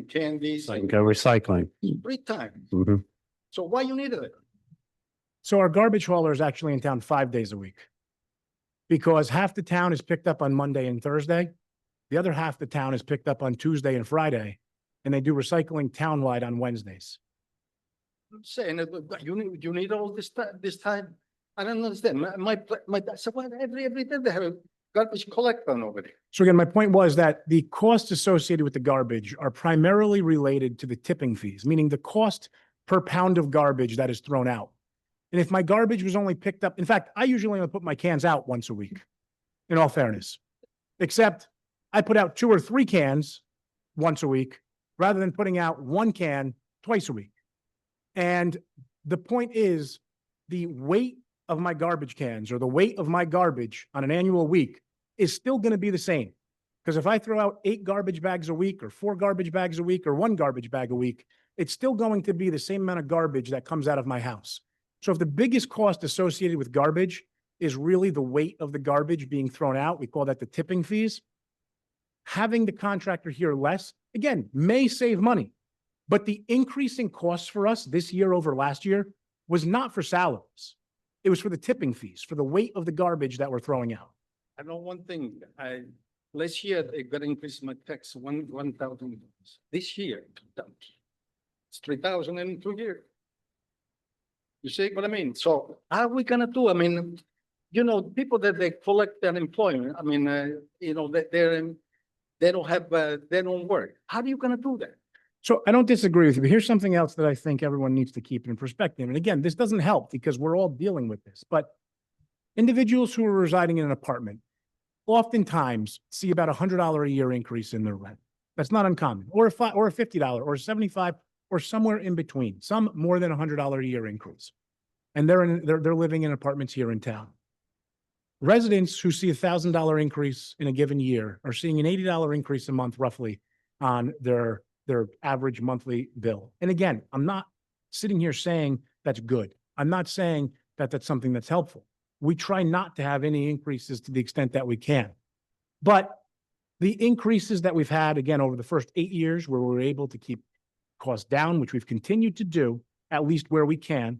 candies. Like recycling. 3 times. Mhm. So why you need it? So our garbage hauler is actually in town 5 days a week, because half the town is picked up on Monday and Thursday. The other half the town is picked up on Tuesday and Friday, and they do recycling townwide on Wednesdays. I'm saying you need all this time. I don't understand. My so what, every day they have a garbage collector over there. So again, my point was that the costs associated with the garbage are primarily related to the tipping fees, meaning the cost per pound of garbage that is thrown out. And if my garbage was only picked up, in fact, I usually only put my cans out once a week. in all fairness. Except I put out 2 or 3 cans once a week rather than putting out 1 can twice a week. And the point is, the weight of my garbage cans or the weight of my garbage on an annual week is still going to be the same. Because if I throw out 8 garbage bags a week or 4 garbage bags a week or 1 garbage bag a week, it's still going to be the same amount of garbage that comes out of my house. So if the biggest cost associated with garbage is really the weight of the garbage being thrown out, we call that the tipping fees, having the contractor here less, again, may save money. But the increase in costs for us this year over last year was not for salaries. It was for the tipping fees, for the weight of the garbage that we're throwing out. I know one thing, last year they got increased my tax $1,000. This year, it's 3,000 in 2 years. You see what I mean? So how are we gonna do? I mean, you know, people that they collect unemployment, I mean, you know, they don't have, they don't work. How are you gonna do that? So I don't disagree with you, but here's something else that I think everyone needs to keep in perspective. And again, this doesn't help because we're all dealing with this, but individuals who are residing in an apartment oftentimes see about $100 a year increase in their rent. That's not uncommon, or a $50 or $75 or somewhere in between, some more than $100 a year increase. And they're living in apartments here in town. Residents who see $1,000 increase in a given year are seeing an $80 increase a month roughly on their average monthly bill. And again, I'm not sitting here saying that's good. I'm not saying that that's something that's helpful. We try not to have any increases to the extent that we can. But the increases that we've had, again, over the first 8 years where we were able to keep costs down, which we've continued to do, at least where we can,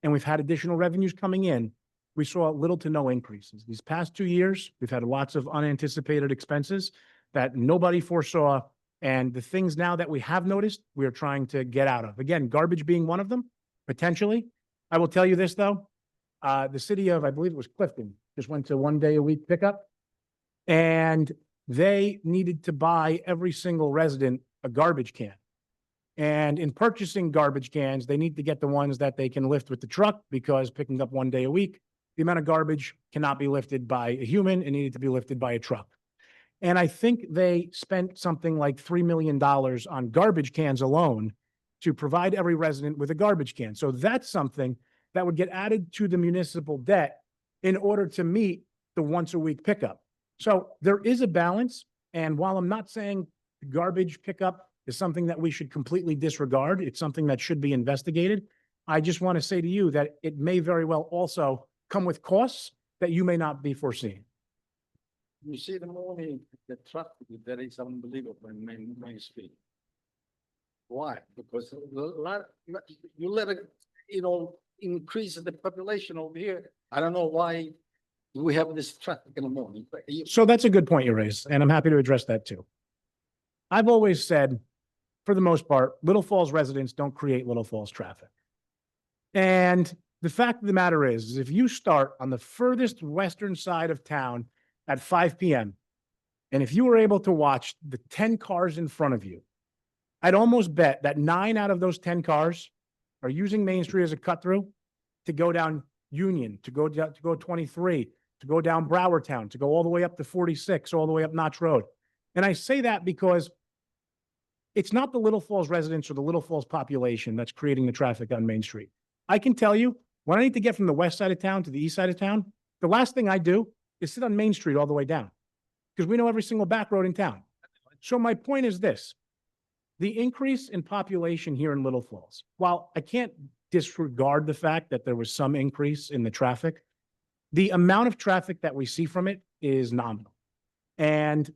and we've had additional revenues coming in, we saw little to no increases. These past 2 years, we've had lots of unanticipated expenses that nobody foresaw. And the things now that we have noticed, we are trying to get out of. Again, garbage being one of them, potentially. I will tell you this, though. The city of, I believe it was Clifton, just went to 1 day a week pickup. And they needed to buy every single resident a garbage can. And in purchasing garbage cans, they need to get the ones that they can lift with the truck because picking up 1 day a week, the amount of garbage cannot be lifted by a human. It needed to be lifted by a truck. And I think they spent something like $3 million on garbage cans alone to provide every resident with a garbage can. So that's something that would get added to the municipal debt in order to meet the once a week pickup. So there is a balance. And while I'm not saying garbage pickup is something that we should completely disregard, it's something that should be investigated. I just want to say to you that it may very well also come with costs that you may not be foreseeing. You see the morning, the traffic that is unbelievable in Main Street. Why? Because you let it, you know, increase the population over here. I don't know why we have this traffic in the morning. But So that's a good point you raised, and I'm happy to address that too. I've always said, for the most part, Little Falls residents don't create Little Falls traffic. And the fact of the matter is if you start on the furthest western side of town at 5 p.m., and if you were able to watch the 10 cars in front of you, I'd almost bet that 9 out of those 10 cars are using Main Street as a cut through to go down Union, to go 23, to go down Broward to go all the way up to 46, all the way up Notch Road. And I say that because it's not the Little Falls residents or the Little Falls population that's creating the traffic on Main Street. I can tell you, when I need to get from the west side of town to the east side of town, the last thing I do is sit on Main Street all the way down because we know every single back road in town. So my point is this. The increase in population here in Little Falls, while I can't disregard the fact that there was some increase in the traffic, the amount of traffic that we see from it is nominal. And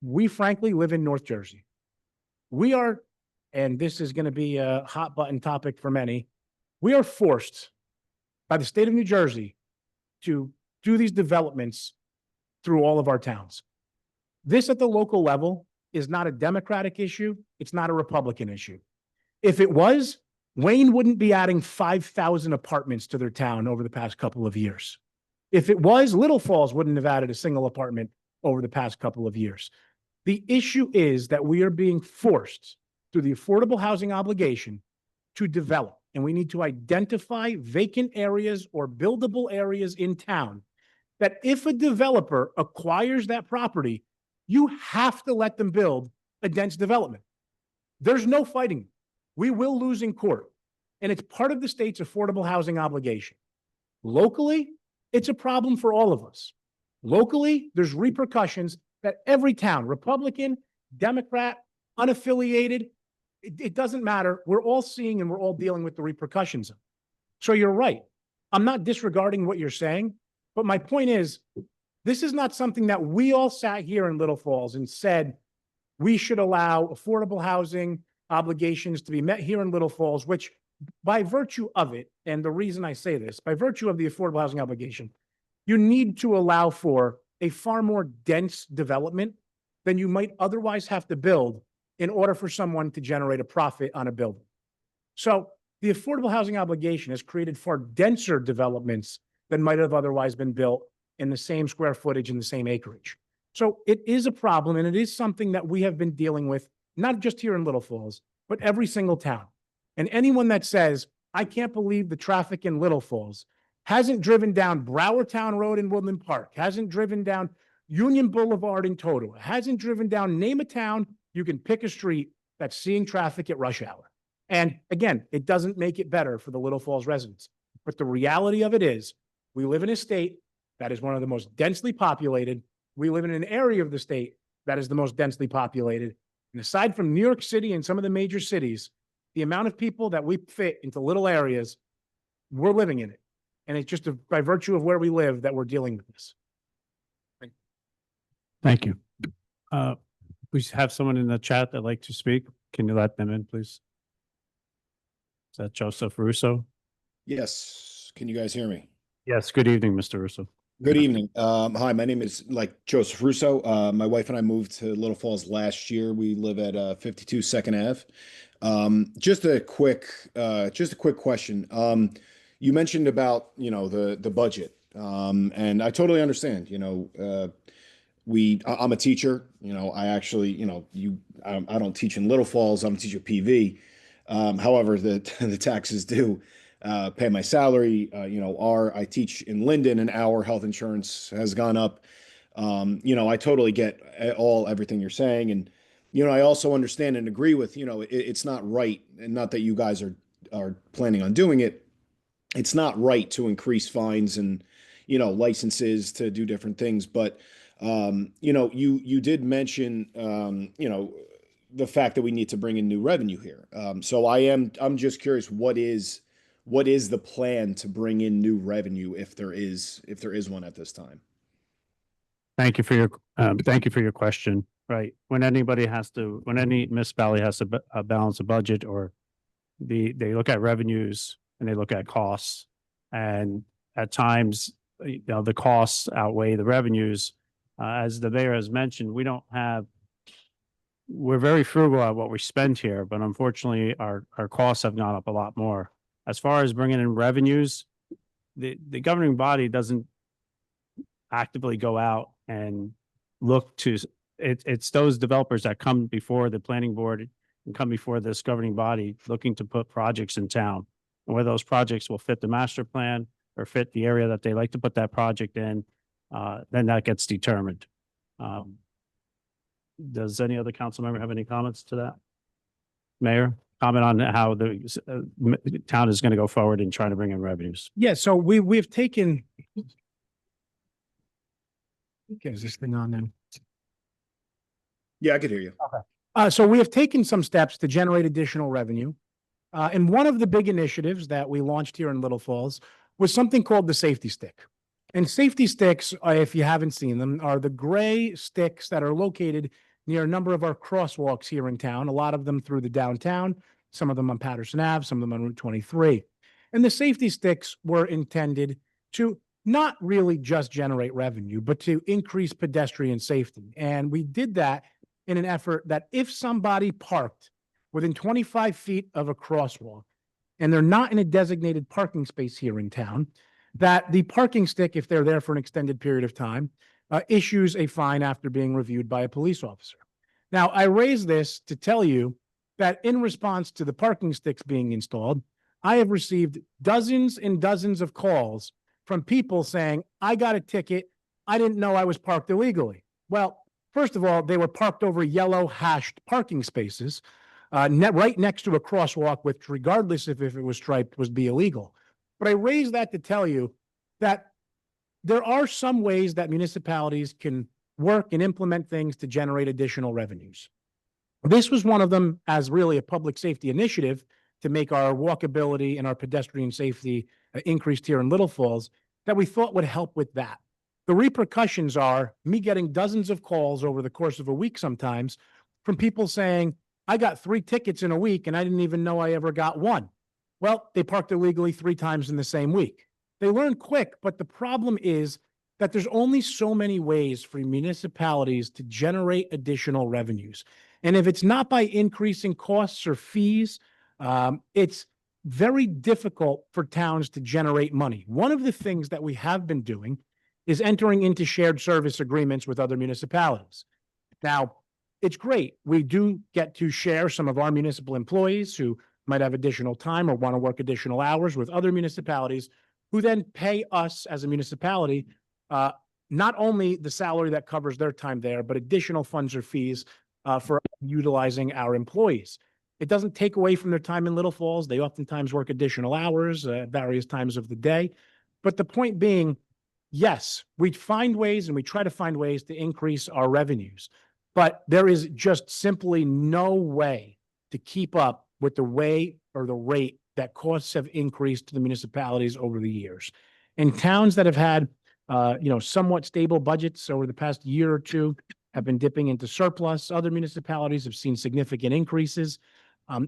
we frankly live in North Jersey. We are, and this is going to be a hot button topic for many, we are forced by the state of New Jersey to do these developments through all of our towns. This at the local level is not a Democratic issue. It's not a Republican issue. If it was, Wayne wouldn't be adding 5,000 apartments to their town over the past couple of years. If it was, Little Falls wouldn't have added a single apartment over the past couple of years. The issue is that we are being forced through the affordable housing obligation to develop, and we need to identify vacant areas or buildable areas in town that if a developer acquires that property, you have to let them build a dense development. There's no fighting. We will lose in court. And it's part of the state's affordable housing obligation. Locally, it's a problem for all of us. Locally, there's repercussions that every town, Republican, Democrat, unaffiliated, it doesn't matter. We're all seeing and we're all dealing with the repercussions of it. So you're right. I'm not disregarding what you're saying, but my point is, this is not something that we all sat here in Little Falls and said we should allow affordable housing obligations to be met here in Little Falls, which by virtue of it, and the reason I say this, by virtue of the affordable housing obligation, you need to allow for a far more dense development than you might otherwise have to build in order for someone to generate a profit on a building. So the affordable housing obligation has created far denser developments than might have otherwise been built in the same square footage and the same acreage. So it is a problem, and it is something that we have been dealing with, not just here in Little Falls, but every single town. And anyone that says, I can't believe the traffic in Little Falls, hasn't driven down Browertown Road in Woodland Park, hasn't driven down Union Boulevard in Totowa, hasn't driven down, name a town, you can pick a street that's seeing traffic at rush hour. And again, it doesn't make it better for the Little Falls residents. But the reality of it is, we live in a state that is one of the most densely populated. We live in an area of the state that is the most densely populated. And aside from New York City and some of the major cities, the amount of people that we fit into little areas, we're living in it. And it's just by virtue of where we live that we're dealing with this. Thank you. We have someone in the chat that'd like to speak. Can you let them in, please? Is that Joseph Russo? Yes. Can you guys hear me? Yes. Good evening, Mr. Russo. Good evening. Hi, my name is Joseph Russo. My wife and I moved to Little Falls last year. We live at 52 Second Ave. Just a quick question. You mentioned about, the budget. And I totally understand, I'm a teacher, I actually, I don't teach in Little Falls. I'm a teacher PV. However, the taxes do pay my salary. I teach in Linden and our health insurance has gone up. I totally get everything you're saying. And, I also understand and agree with, it's not right. And not that you guys are planning on doing it. It's not right to increase fines and, licenses to do different things. But, you did mention, the fact that we need to bring in new revenue here. So I'm just curious, what is the plan to bring in new revenue if there is one at this time? Thank you for your question. Right. When any municipality has to balance a budget, or they look at revenues and they look at costs, and at times, the costs outweigh the revenues. As the mayor has mentioned, we're very frugal at what we spend here, but unfortunately our costs have gone up a lot more. As far as bringing in revenues, the governing body doesn't actively go out and look to, it's those developers that come before the planning board and come before this governing body looking to put projects in town. And where those projects will fit the master plan or fit the area that they like to put that project in, then that gets determined. Does any other council member have any comments to that? Mayor, comment on how the town is going to go forward in trying to bring in revenues. Yeah, so we've taken. Okay, is this thing on then? Yeah, I could hear you. So we have taken some steps to generate additional revenue. And one of the big initiatives that we launched here in Little Falls was something called the safety stick. And safety sticks, if you haven't seen them, are the gray sticks that are located near a number of our crosswalks here in town, a lot of them through the downtown, some of them on Patterson Ave, some of them on Route 23. And the safety sticks were intended to not really just generate revenue, but to increase pedestrian safety. And we did that in an effort that if somebody parked within 25 feet of a crosswalk and they're not in a designated parking space here in town, that the parking stick, if they're there for an extended period of time, issues a fine after being reviewed by a police officer. Now, I raise this to tell you that in response to the parking sticks being installed, I have received dozens and dozens of calls from people saying, I got a ticket I didn't know I was parked illegally. Well, first of all, they were parked over yellow hashed parking spaces, right next to a crosswalk, which regardless if it was striped, would be illegal. But I raise that to tell you that there are some ways that municipalities can work and implement things to generate additional revenues. This was one of them as really a public safety initiative to make our walkability and our pedestrian safety increased here in Little Falls that we thought would help with that. The repercussions are me getting dozens of calls over the course of a week sometimes from people saying, I got 3 tickets in a week and I didn't even know I ever got one. Well, they parked illegally 3 times in the same week. They learn quick, but the problem is that there's only so many ways for municipalities to generate additional revenues. And if it's not by increasing costs or fees, it's very difficult for towns to generate money. One of the things that we have been doing is entering into shared service agreements with other municipalities. Now, it's great. We do get to share some of our municipal employees who might have additional time or want to work additional hours with other municipalities who then pay us as a municipality not only the salary that covers their time there, but additional funds or fees for utilizing our employees. It doesn't take away from their time in Little Falls. They oftentimes work additional hours at various times of the day. But the point being, yes, we find ways and we try to find ways to increase our revenues, but there is just simply no way to keep up with the way or the rate that costs have increased to the municipalities over the years. In towns that have had, somewhat stable budgets over the past year or two have been dipping into surplus. Other municipalities have seen significant increases.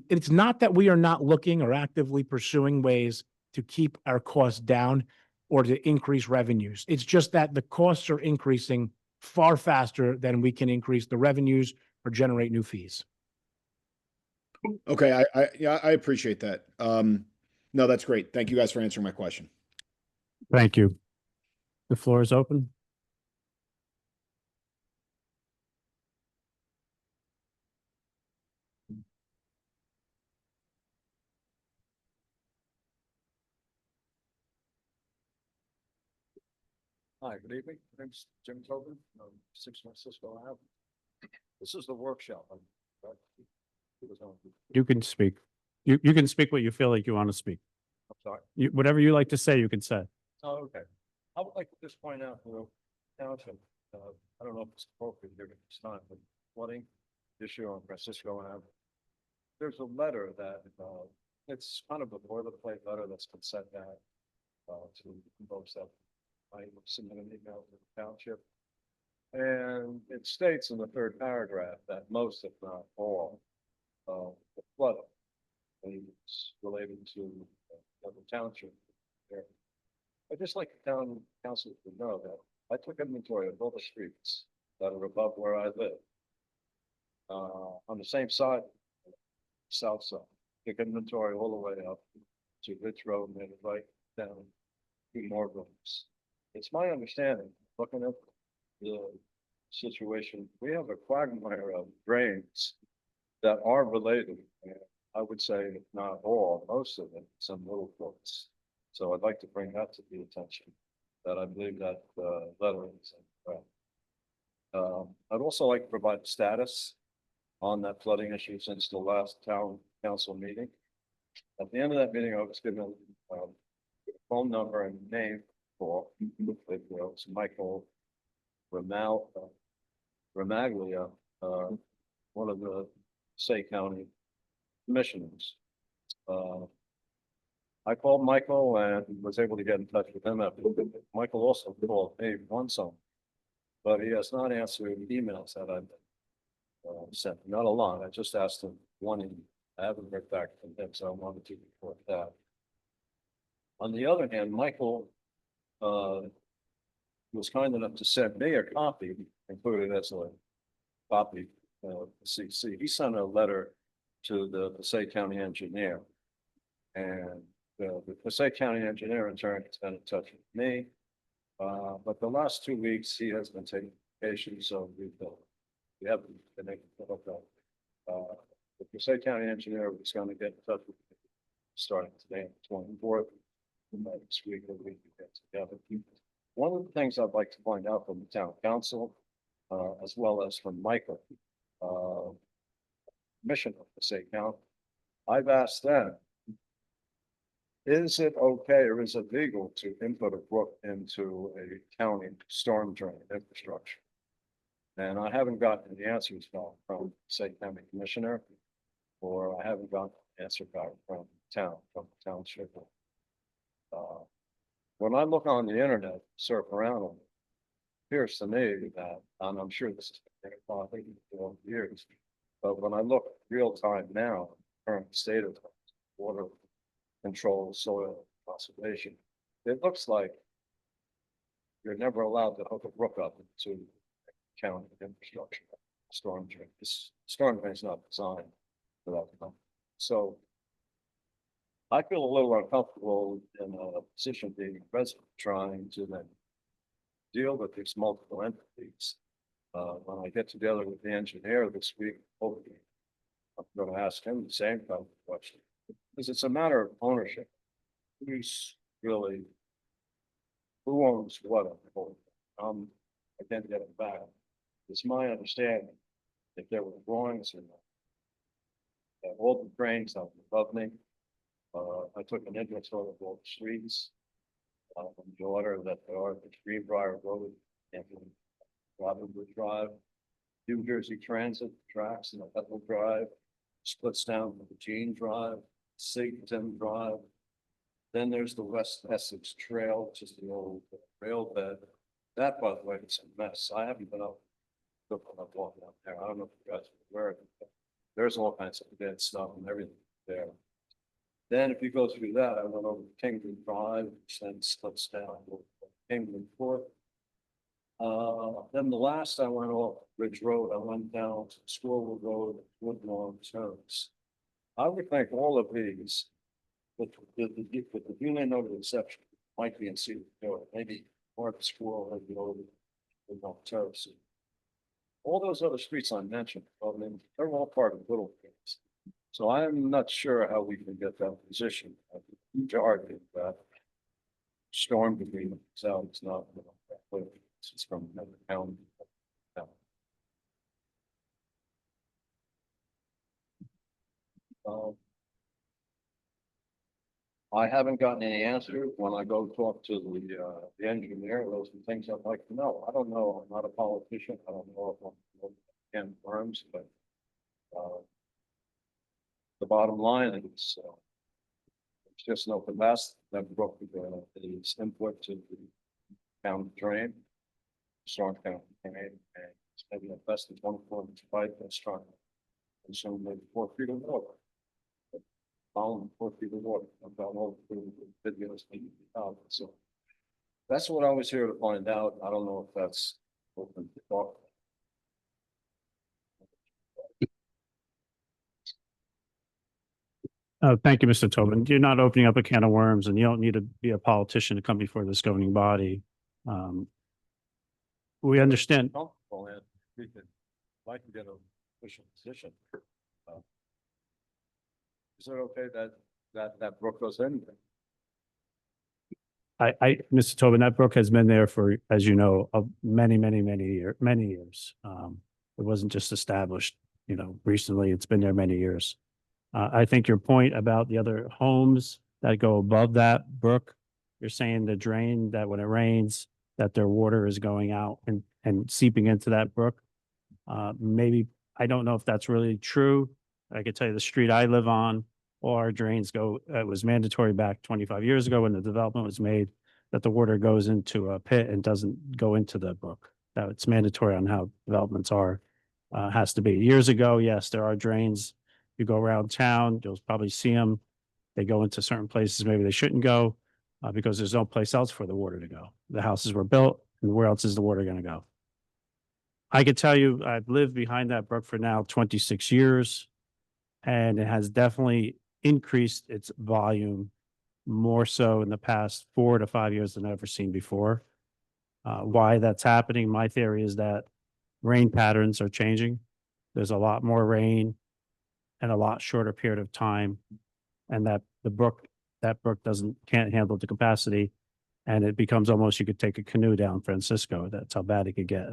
It's not that we are not looking or actively pursuing ways to keep our costs down or to increase revenues. It's just that the costs are increasing far faster than we can increase the revenues or generate new fees. Okay, I appreciate that. No, that's great. Thank you guys for answering my question. Thank you. The floor is open. Hi, good evening. My name's Jim Tobin, 6 Francisco Ave. This is the workshop. You can speak. You can speak what you feel like you want to speak. I'm sorry. Whatever you like to say, you can say. Oh, okay. I would like to just point out, Township, I don't know if it's appropriate here at this time, but flooding issue on Francisco Ave. There's a letter that, it's kind of a boilerplate letter that's been sent out to folks that I submitted an email to the Township. And it states in the 3rd paragraph that most, if not all, the flooding is related to the Township. I'd just like the town council to know that I took inventory of all the streets that are above where I live. On the same side, south side, took inventory all the way up to Ridge Road and then right down 2 more rooms. It's my understanding, looking at the situation, we have a quagmire of drains that are related. And I would say, if not all, most of them, some little folks. So I'd like to bring that to the attention, that I believe that letter is incorrect. I'd also like to provide the status on that flooding issue since the last town council meeting. At the end of that meeting, I was given a phone number and name for it was Michael Ramaglia, one of the Say County commissioners. I called Michael and was able to get in touch with him. Michael also called me once on, but he has not answered emails that I've sent. Not a lot. I just asked him one email. I haven't heard back from him, so I wanted to report that. On the other hand, Michael was kind enough to send me a copy, included as a copy, CC. He sent a letter to the Passaic County engineer, and the Passaic County engineer in turn has been in touch with me. But the last 2 weeks he has been taking vacation, so we haven't been able to hook up. The Passaic County engineer was going to get in touch with me starting today on the 24th. Next week, we can get together. One of the things I'd like to find out from the town council, as well as from Michael, commissioner of the state council, I've asked them, is it okay or is it legal to input a brook into a county storm drain infrastructure? And I haven't gotten the answers from state county commissioner, or I haven't gotten the answer back from the township. When I look on the internet, surf around, it appears to me that, and I'm sure this has been for years, but when I look real time now, current state of water control, soil conservation, it looks like you're never allowed to hook a brook up into county infrastructure, storm drain. This storm drain is not designed for that. So I feel a little uncomfortable in a position being president, trying to then deal with these multiple entities. When I get together with the engineer this week, hopefully, I'm going to ask him the same kind of question, because it's a matter of ownership. Who's really, who owns what? I can't get it back. It's my understanding if there were drawings or not, that all the drains up above me. I took an inventory of all the streets. In the order that there are the Greenbrier Road and Robinwood Drive, New Jersey Transit tracks and Bethel Drive, splits down to the Jean Drive, Sigton Drive. Then there's the West Essex Trail, which is the old rail bed. That, by the way, is a mess. I haven't been up walking out there. I don't know if you guys are aware of it, but there's all kinds of dead stuff and everything there. Then if you go through that, I went over to Kingdom Drive, which then splits down to Kingdom Court. Then the last I went off Ridge Road, I went down to Schoolwood Road, Woodlawn Terrace. I would think all of these, with the duly noted exception, might be in Cedar Hill, maybe part of the school, maybe over Woodlawn Terrace. All those other streets I mentioned, I mean, they're all part of little things. So I'm not sure how we can get that position. Majority of that storm debris itself is not, it's from another county. I haven't gotten any answer when I go talk to the engineer. Those are things I'd like to know. I don't know. I'm not a politician. I don't know if I'm in firms, but the bottom line is there's just no capacity that broke his input to the county drain, storm county drain, and it's maybe at best a 24-inch pipe that's trying to consume maybe 4 feet of water. Following 4 feet of water, about all the videos. So that's what I was here to find out. I don't know if that's open to talk. Thank you, Mr. Tobin. You're not opening up a can of worms, and you don't need to be a politician to come before this governing body. We understand. Comfortable and we could, I can get a official position. Is it okay that brook goes in? Mr. Tobin, that brook has been there for, as you know, many years. It wasn't just established, recently. It's been there many years. I think your point about the other homes that go above that brook, you're saying the drain that when it rains, that their water is going out and seeping into that brook. Maybe, I don't know if that's really true. I could tell you the street I live on, all our drains go, it was mandatory back 25 years ago when the development was made that the water goes into a pit and doesn't go into the brook. That it's mandatory on how developments are, has to be. Years ago, yes, there are drains. You go around town, you'll probably see them. They go into certain places maybe they shouldn't go because there's no place else for the water to go. The houses were built, and where else is the water going to go? I could tell you I've lived behind that brook for now 26 years, and it has definitely increased its volume more so in the past 4 to 5 years than I've ever seen before. Why that's happening, my theory is that rain patterns are changing. There's a lot more rain in a lot shorter period of time, and that brook can't handle the capacity. And it becomes almost, you could take a canoe down Francisco. That's how bad it could get.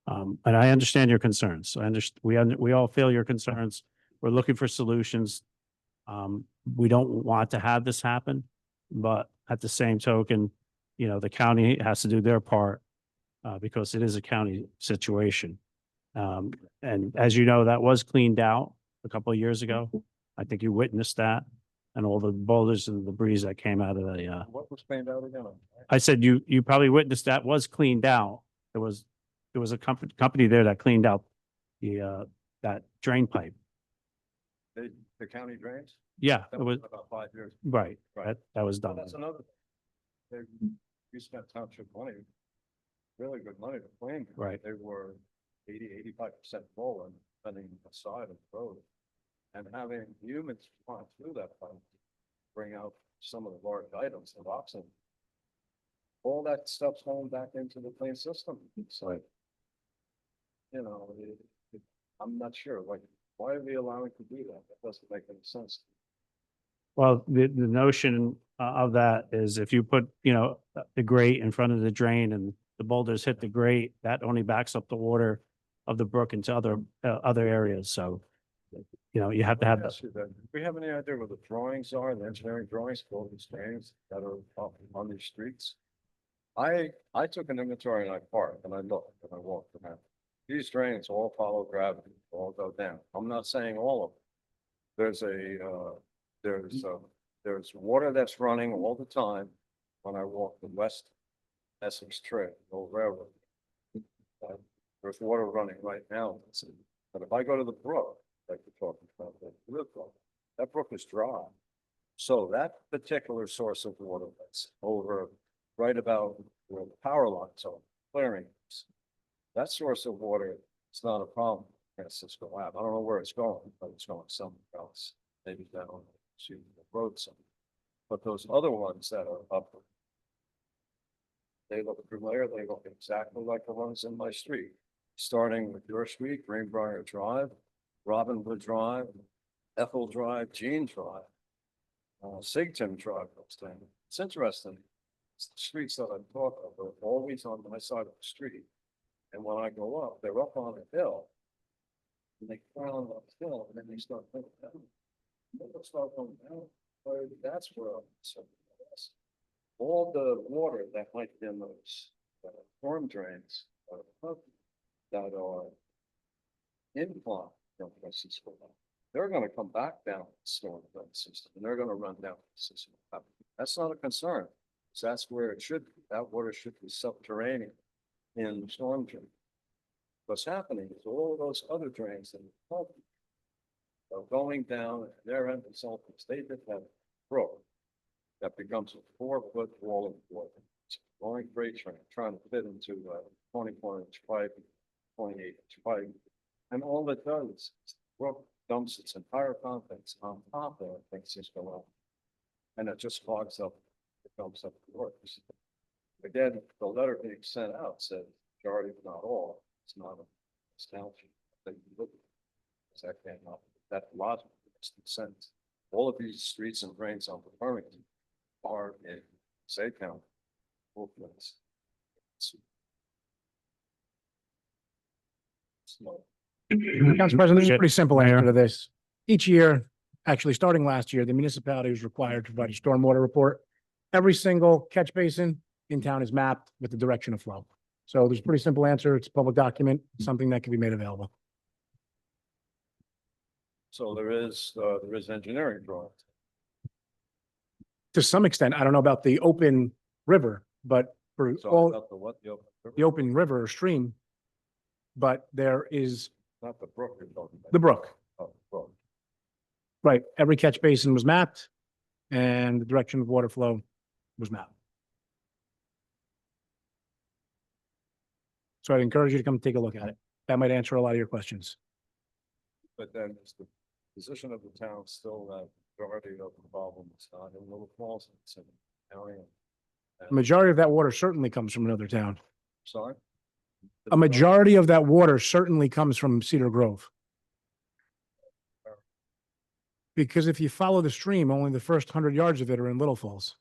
And I understand your concerns. I understand, we all feel your concerns. We're looking for solutions. We don't want to have this happen, but at the same token, you know, the county has to do their part, because it is a county situation. And as you know, that was cleaned out a couple of years ago. I think you witnessed that and all the boulders and debris that came out of the, What was cleaned out again? I said, you probably witnessed that was cleaned out. There was a company there that cleaned out that drain pipe. The county drains? Yeah, That it was, about 5 years. right, Right. that was Well, done. that's another. We spent township money, really good money to clean. Right. They were 85% full and depending on the side of the road. And having humans climb through that pipe, bring out some of the large items of oxygen. All that stuff's going back into the clean system. It's like, you know, I'm not sure, like, why are we allowing to do that? That doesn't make any sense. Well, the notion of that is if you put, you know, the grate in front of the drain and the boulders hit the grate, that only backs up the water of the brook into other areas. So, you know, you have to have that. Ask you that. Do we have any idea what the drawings are, the engineering drawings for all these drains that are up on these streets? I took an inventory and I parked and I looked and I walked around. These drains all follow gravity, all go down. I'm not saying all of them. There's water that's running all the time when I walk the West Essex Trail, Old Railroad. There's water running right now. But if I go to the brook, like we're talking about, that brook is dry. So that particular source of water that's over right about where the power lines are, clearing, that source of water is not a problem. Francisco Ave. I don't know where it's going, but it's going somewhere else, maybe down to the road somewhere. But those other ones that are up, they look familiar. They look exactly like the ones in my street, starting with your street, Greenbrier Drive, Robinwood Drive, Ethel Drive, Jean Drive, Sigton Drive. It's interesting. It's the streets that I'm talking about are always on my side of the street. And when I go up, they're up on a hill. And they climb up the hill and then they start going down. They'll start going down. That's where I'm concerned. All the water that might be in those storm drains that are inclined from Francisco, they're going to come back down the storm drain system and they're going to run down the system. That's not a concern. That's where it should be. That water should be subterranean in the storm drain. What's happening is all those other drains that are going down and their end result is they just have a brook that becomes a 4-foot wall of water. It's a long freight train trying to fit into a 24-inch pipe, 28-inch pipe. And all it does is the brook dumps its entire contents on top of Francisco Ave. And it just clogs up, it dumps up the works. Again, the letter being sent out said, majority, if not all, it's not a township. That you look at. That can't help. That logic makes no sense. All of these streets and drains on Farmington are in Say County. Council President, there's a Shit. pretty simple answer Mayor. to this. Each year, actually starting last year, the municipality was required to provide a stormwater report. Every single catch basin in town is mapped with the direction of flow. So there's a pretty simple answer. It's a public document, something that can be made available. So there is engineering drawings. To some extent, I don't know about the open river, but for So all about the what, the open river or stream, but there is not the brook you're talking about. the brook, Oh, brook. right? Every catch basin was mapped and the direction of water flow was mapped. So I'd encourage you to come take a look at it. That might answer a lot of your questions. But then is the position of the town still that majority of the problem is not in Little Falls, it's in the county? A majority of that water certainly comes from another town. Sorry? A majority of that water certainly comes from Cedar Grove. Because if you follow the stream, only the first 100 yards of it are in Little Falls.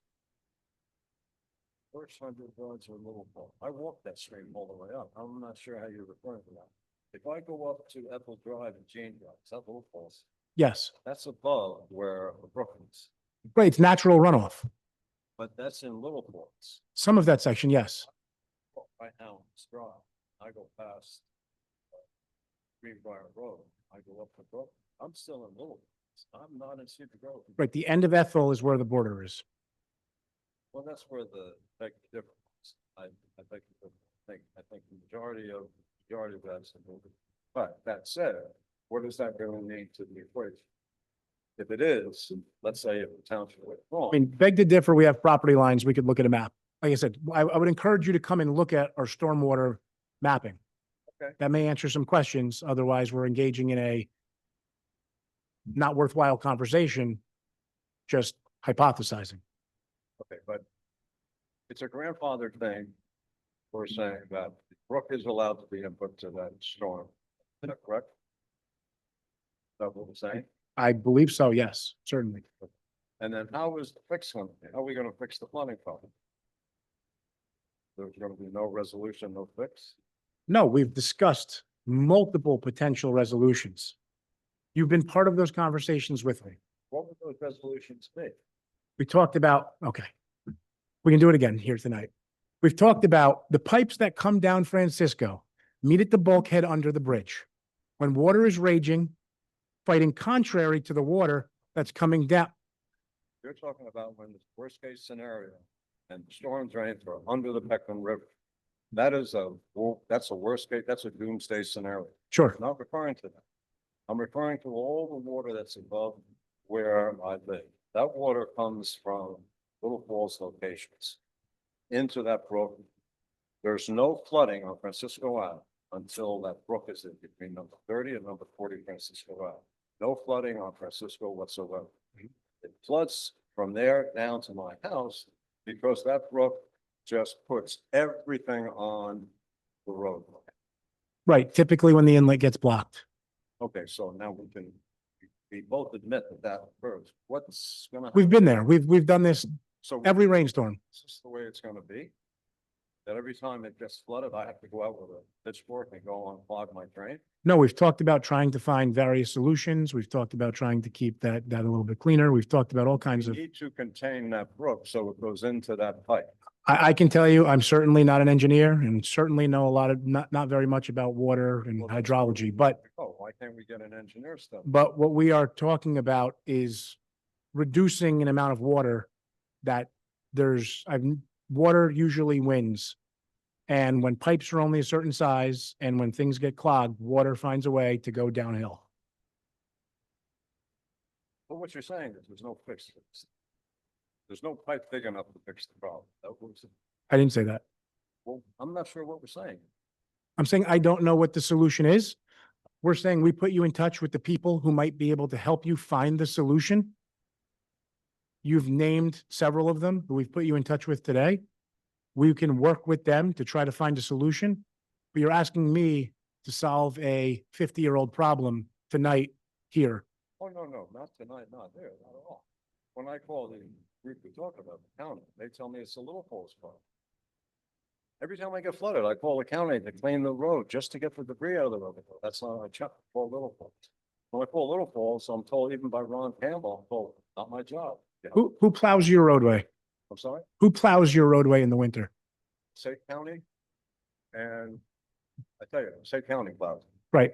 First 100 yards are Little Falls. I walked that stream all the way up. I'm not sure how you're referring to that. If I go up to Ethel Drive and Jane Drive, is that Little Falls? Yes, That's above where the brook is, right, it's natural runoff. but that's in Little Falls. Some of that section, yes. Right now, it's dry. I go past Greenbrier Road. I go up the brook. I'm still in Little Falls. I'm not in Cedar Grove. Right, the end of Ethel is where the border is. Well, that's where the big difference. I think, I think the majority of that's. But that said, what is that going to mean to the equation? If it is, let's say if the township went wrong. I mean, beg to differ, we have property lines, we could look at a map. Like I said, I would encourage you to come and look at our stormwater mapping. Okay. That may answer some questions, otherwise we're engaging in a not worthwhile conversation, just hypothesizing. Okay, but it's a grandfathered thing. We're saying that the brook is allowed to be input to that storm. Is that correct? Is that what we're saying? I believe so, yes, certainly. And then how is the fix going to be? How are we going to fix the flooding problem? There's going to be no resolution, no fix? No, we've discussed multiple potential resolutions. You've been part of those conversations with me. What would those resolutions be? We talked about, okay, we can do it again here tonight. We've talked about the pipes that come down Francisco, meet at the bulkhead under the bridge. When water is raging, fighting contrary to the water that's coming down. You're talking about when the worst case scenario and storm drains are under the Peckman River. That is that's a worst case, that's a doomsday scenario. Sure, I'm not referring to that. I'm referring to all the water that's above where I live. That water comes from Little Falls locations into that brook. There's no flooding on Francisco Ave until that brook is in between number 30 and number 40 Francisco Ave. No flooding on Francisco whatsoever. It floods from there down to my house because that brook just puts everything on the road. right. Typically when the inlet gets blocked. Okay, so now we both admit that that occurs. What's gonna happen? We've been there. We've done this So every rainstorm. is this the way it's gonna be? That every time it gets flooded, I have to go out with a pitchfork and go unclog my drain? No, we've talked about trying to find various solutions. We've talked about trying to keep that a little bit cleaner. We've talked about all kinds You of, need to contain that brook so it goes into that pipe. I can tell you, I'm certainly not an engineer and certainly know a lot of, not very much about water and Well, that's hydrology, what- but Oh, why can't we get an engineer stuff? what we are talking about is reducing an amount of water that water usually wins. And when pipes are only a certain size and when things get clogged, water finds a way to go downhill. But what you're saying is there's no fix. to this. There's no pipe big enough to fix the problem. I didn't say that. Well, I'm not sure what we're saying. I'm saying I don't know what the solution is. We're saying we put you in touch with the people who might be able to help you find the solution. You've named several of them who we've put you in touch with today. We can work with them to try to find a solution. But you're asking me to solve a 50-year-old problem tonight here. Oh, no, not tonight, not there, not at all. When I call the group we talk about, the county, they tell me it's a Little Falls problem. Every time I get flooded, I call the county to clean the road just to get the debris out of the road. That's not, I call Little Falls. When I call Little Falls, I'm told even by Ron Campbell, I'm told, not my job. You know, Who plows your roadway? I'm sorry, Who plows your roadway in the winter? State County. And I tell you, State County plows. Right.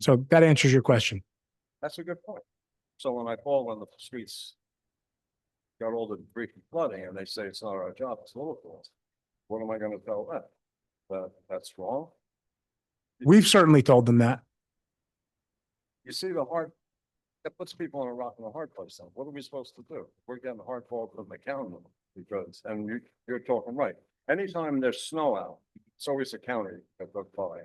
So that answers your question. That's a good point. So when I call when the streets got all the debris from flooding and they say it's not our job, it's Little Falls, what am I gonna tell them? That that's wrong? We've certainly told them that. You see that puts people in a rock and a hard place then. What are we supposed to do? We're getting a hard call from the county because, and you're talking right. Anytime there's snow out, it's always the county that look by.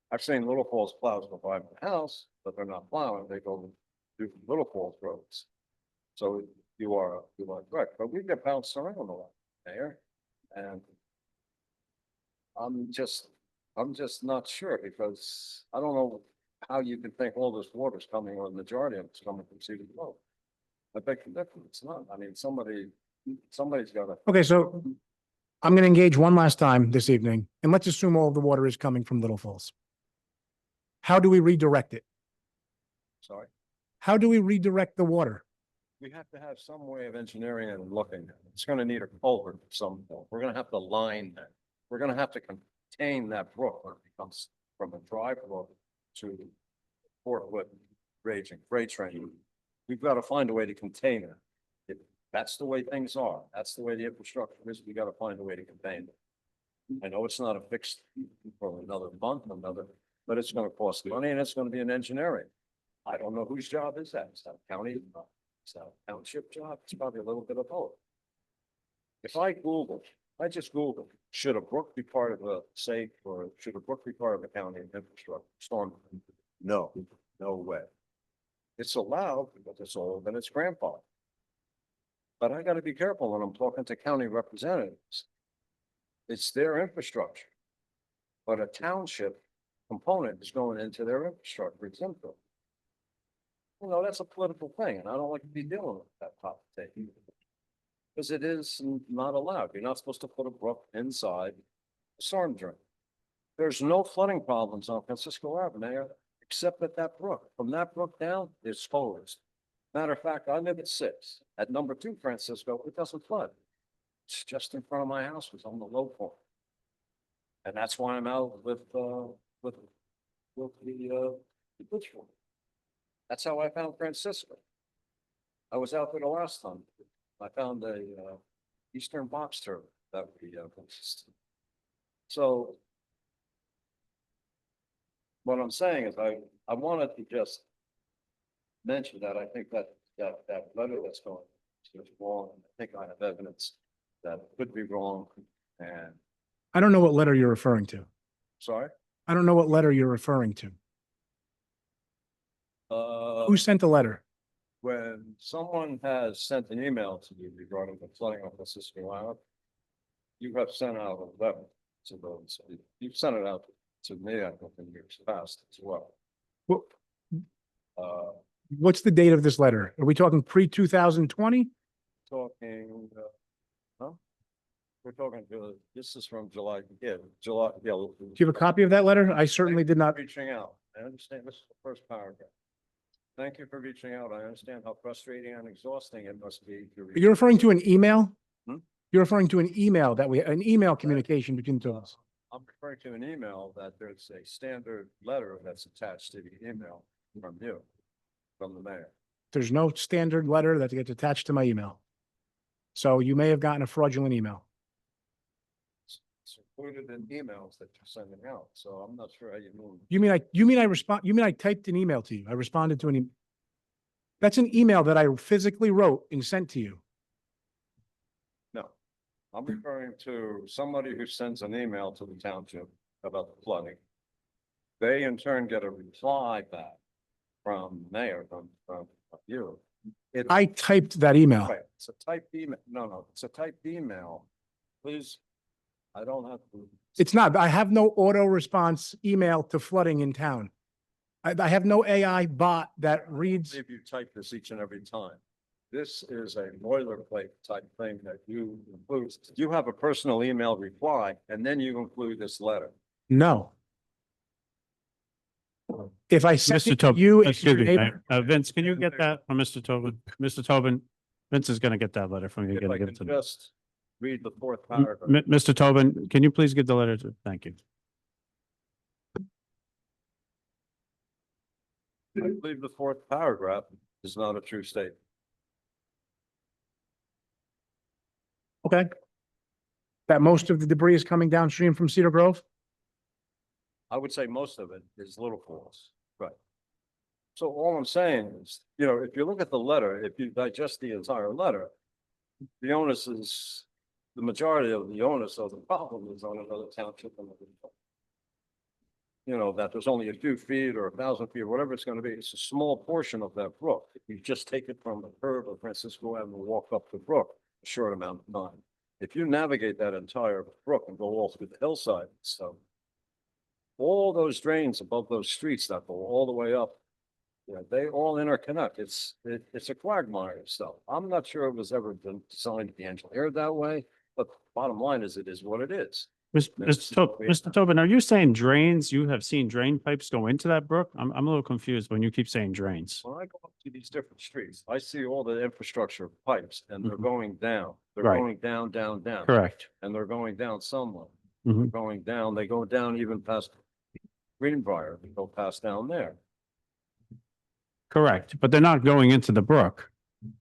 I've seen Little Falls plows go by my house, but they're not plowing. They go do Little Falls roads. So you are correct, but we get bounced around a lot there. And I'm just not sure because I don't know how you can think all this water's coming or the majority of it's coming from Cedar Grove. I beg to differ, it's not. I mean, somebody Somebody's gotta. Okay, so I'm going to engage one last time this evening, and let's assume all of the water is coming from Little Falls. How do we redirect it? Sorry. How do we redirect the water? We have to have some way of engineering and looking at it. It's gonna need a culvert of some form. We're gonna have to line that. We're gonna have to contain that brook when it becomes from a dry brook to 4 foot raging freight train. We've got to find a way to contain it. If that's the way things are, that's the way the infrastructure is, we got to find a way to contain it. I know it's not a fixed for another month, but it's gonna cost money and it's gonna be an engineering. I don't know whose job is that. Is that county? Is that a township job? It's probably a little bit of both. If I just Googled, should a brook be part of a safe or should a brook be part of a county infrastructure storm? No, no way. It's allowed because it's old and it's grandfathered. But I gotta be careful when I'm talking to county representatives. It's their infrastructure. But a township component is going into their infrastructure, it's info. You know, that's a political thing, and I don't like to be dealing with that top thing. Because it is not allowed. You're not supposed to put a brook inside a storm drain. There's no flooding problems on Francisco Avenue, except at that brook. From that brook down, it's exposed. Matter of fact, I live at 6. At number 2 Francisco, it doesn't flood. It's just in front of my house, it's on the low point. And that's why I'm out with the Pitchfork. That's how I found Francisco. I was out there the last time. I found a eastern box turtle that we so what I'm saying is I wanted to just mention that I think that letter that's going is wrong. I think I have evidence that could be wrong. And I don't know what letter you're referring to. sorry. I don't know what letter you're referring to. Who sent the letter? When someone has sent an email to you regarding the flooding on Francisco Island, you have sent out a letter to those. You've sent it out to me, I think, in years past as well. What, Uh, what's the date of this letter? Are we talking pre-2020? talking, huh? We're talking, this is from July, July, yeah. Do you have a copy of that letter? I certainly did not. Reaching out. I understand this is the first paragraph. Thank you for reaching out. I understand how frustrating and exhausting it must be. You're referring to an email? Hmm? You're referring to an email an email communication between the two of us. I'm referring to an email that there's a standard letter that's attached to the email from you, from the mayor. There's no standard letter that gets attached to my email. So you may have gotten a fraudulent email. It's included in emails that you're sending out, so I'm not sure how you move. You mean I typed an email to you? I responded to an email. That's an email that I physically wrote and sent to you. No, I'm referring to somebody who sends an email to the township about the flooding. They in turn get a reply back from mayor, from you. I typed that email. Right, it's a typed email. No, it's a typed email. Please, I don't have to. It's not. I have no auto response email to flooding in town. I have no AI bot that reads. If you type this each and every time. This is a boilerplate type thing that you include. You have a personal email reply and then you include this letter. No. If I sent Mr. it to Tobin, you, it's excuse your me, neighbor. Vince, can you get that from Mr. Tobin? Mr. Tobin, Vince is gonna get that letter from you. If Gonna I give can it to them. just read the 4th paragraph. Mr. Tobin, can you please get the letter to, thank you. I believe the 4th paragraph is not a true statement. Okay. That most of the debris is coming downstream from Cedar Grove? I would say most of it is Little Falls, right? So all I'm saying is, if you look at the letter, if you digest the entire letter, the onus is, the majority of the onus of the problem is on another township. That there's only a few feet or 1,000 feet or whatever it's gonna be. It's a small portion of that brook. If you just take it from the curb of Francisco Avenue, walk up the brook, a short amount of time. If you navigate that entire brook and go all through the hillside, so all those drains above those streets that go all the way up Yeah, they all interconnect. It's a quagmire of stuff. I'm not sure it was ever been designed to be engineered that way, but bottom line is it is what it is. Mr. Tobin, are you saying drains? You have seen drain pipes go into that brook? I'm a little confused when you keep saying drains. When I go up to these different streets, I see all the infrastructure pipes and they're Mhm. going down. They're Right. going down, down, down. Correct. And they're going down somewhere. Mhm. They're going down, they go down even past Greenbrier, they go past down there. Correct. But they're not going into the brook.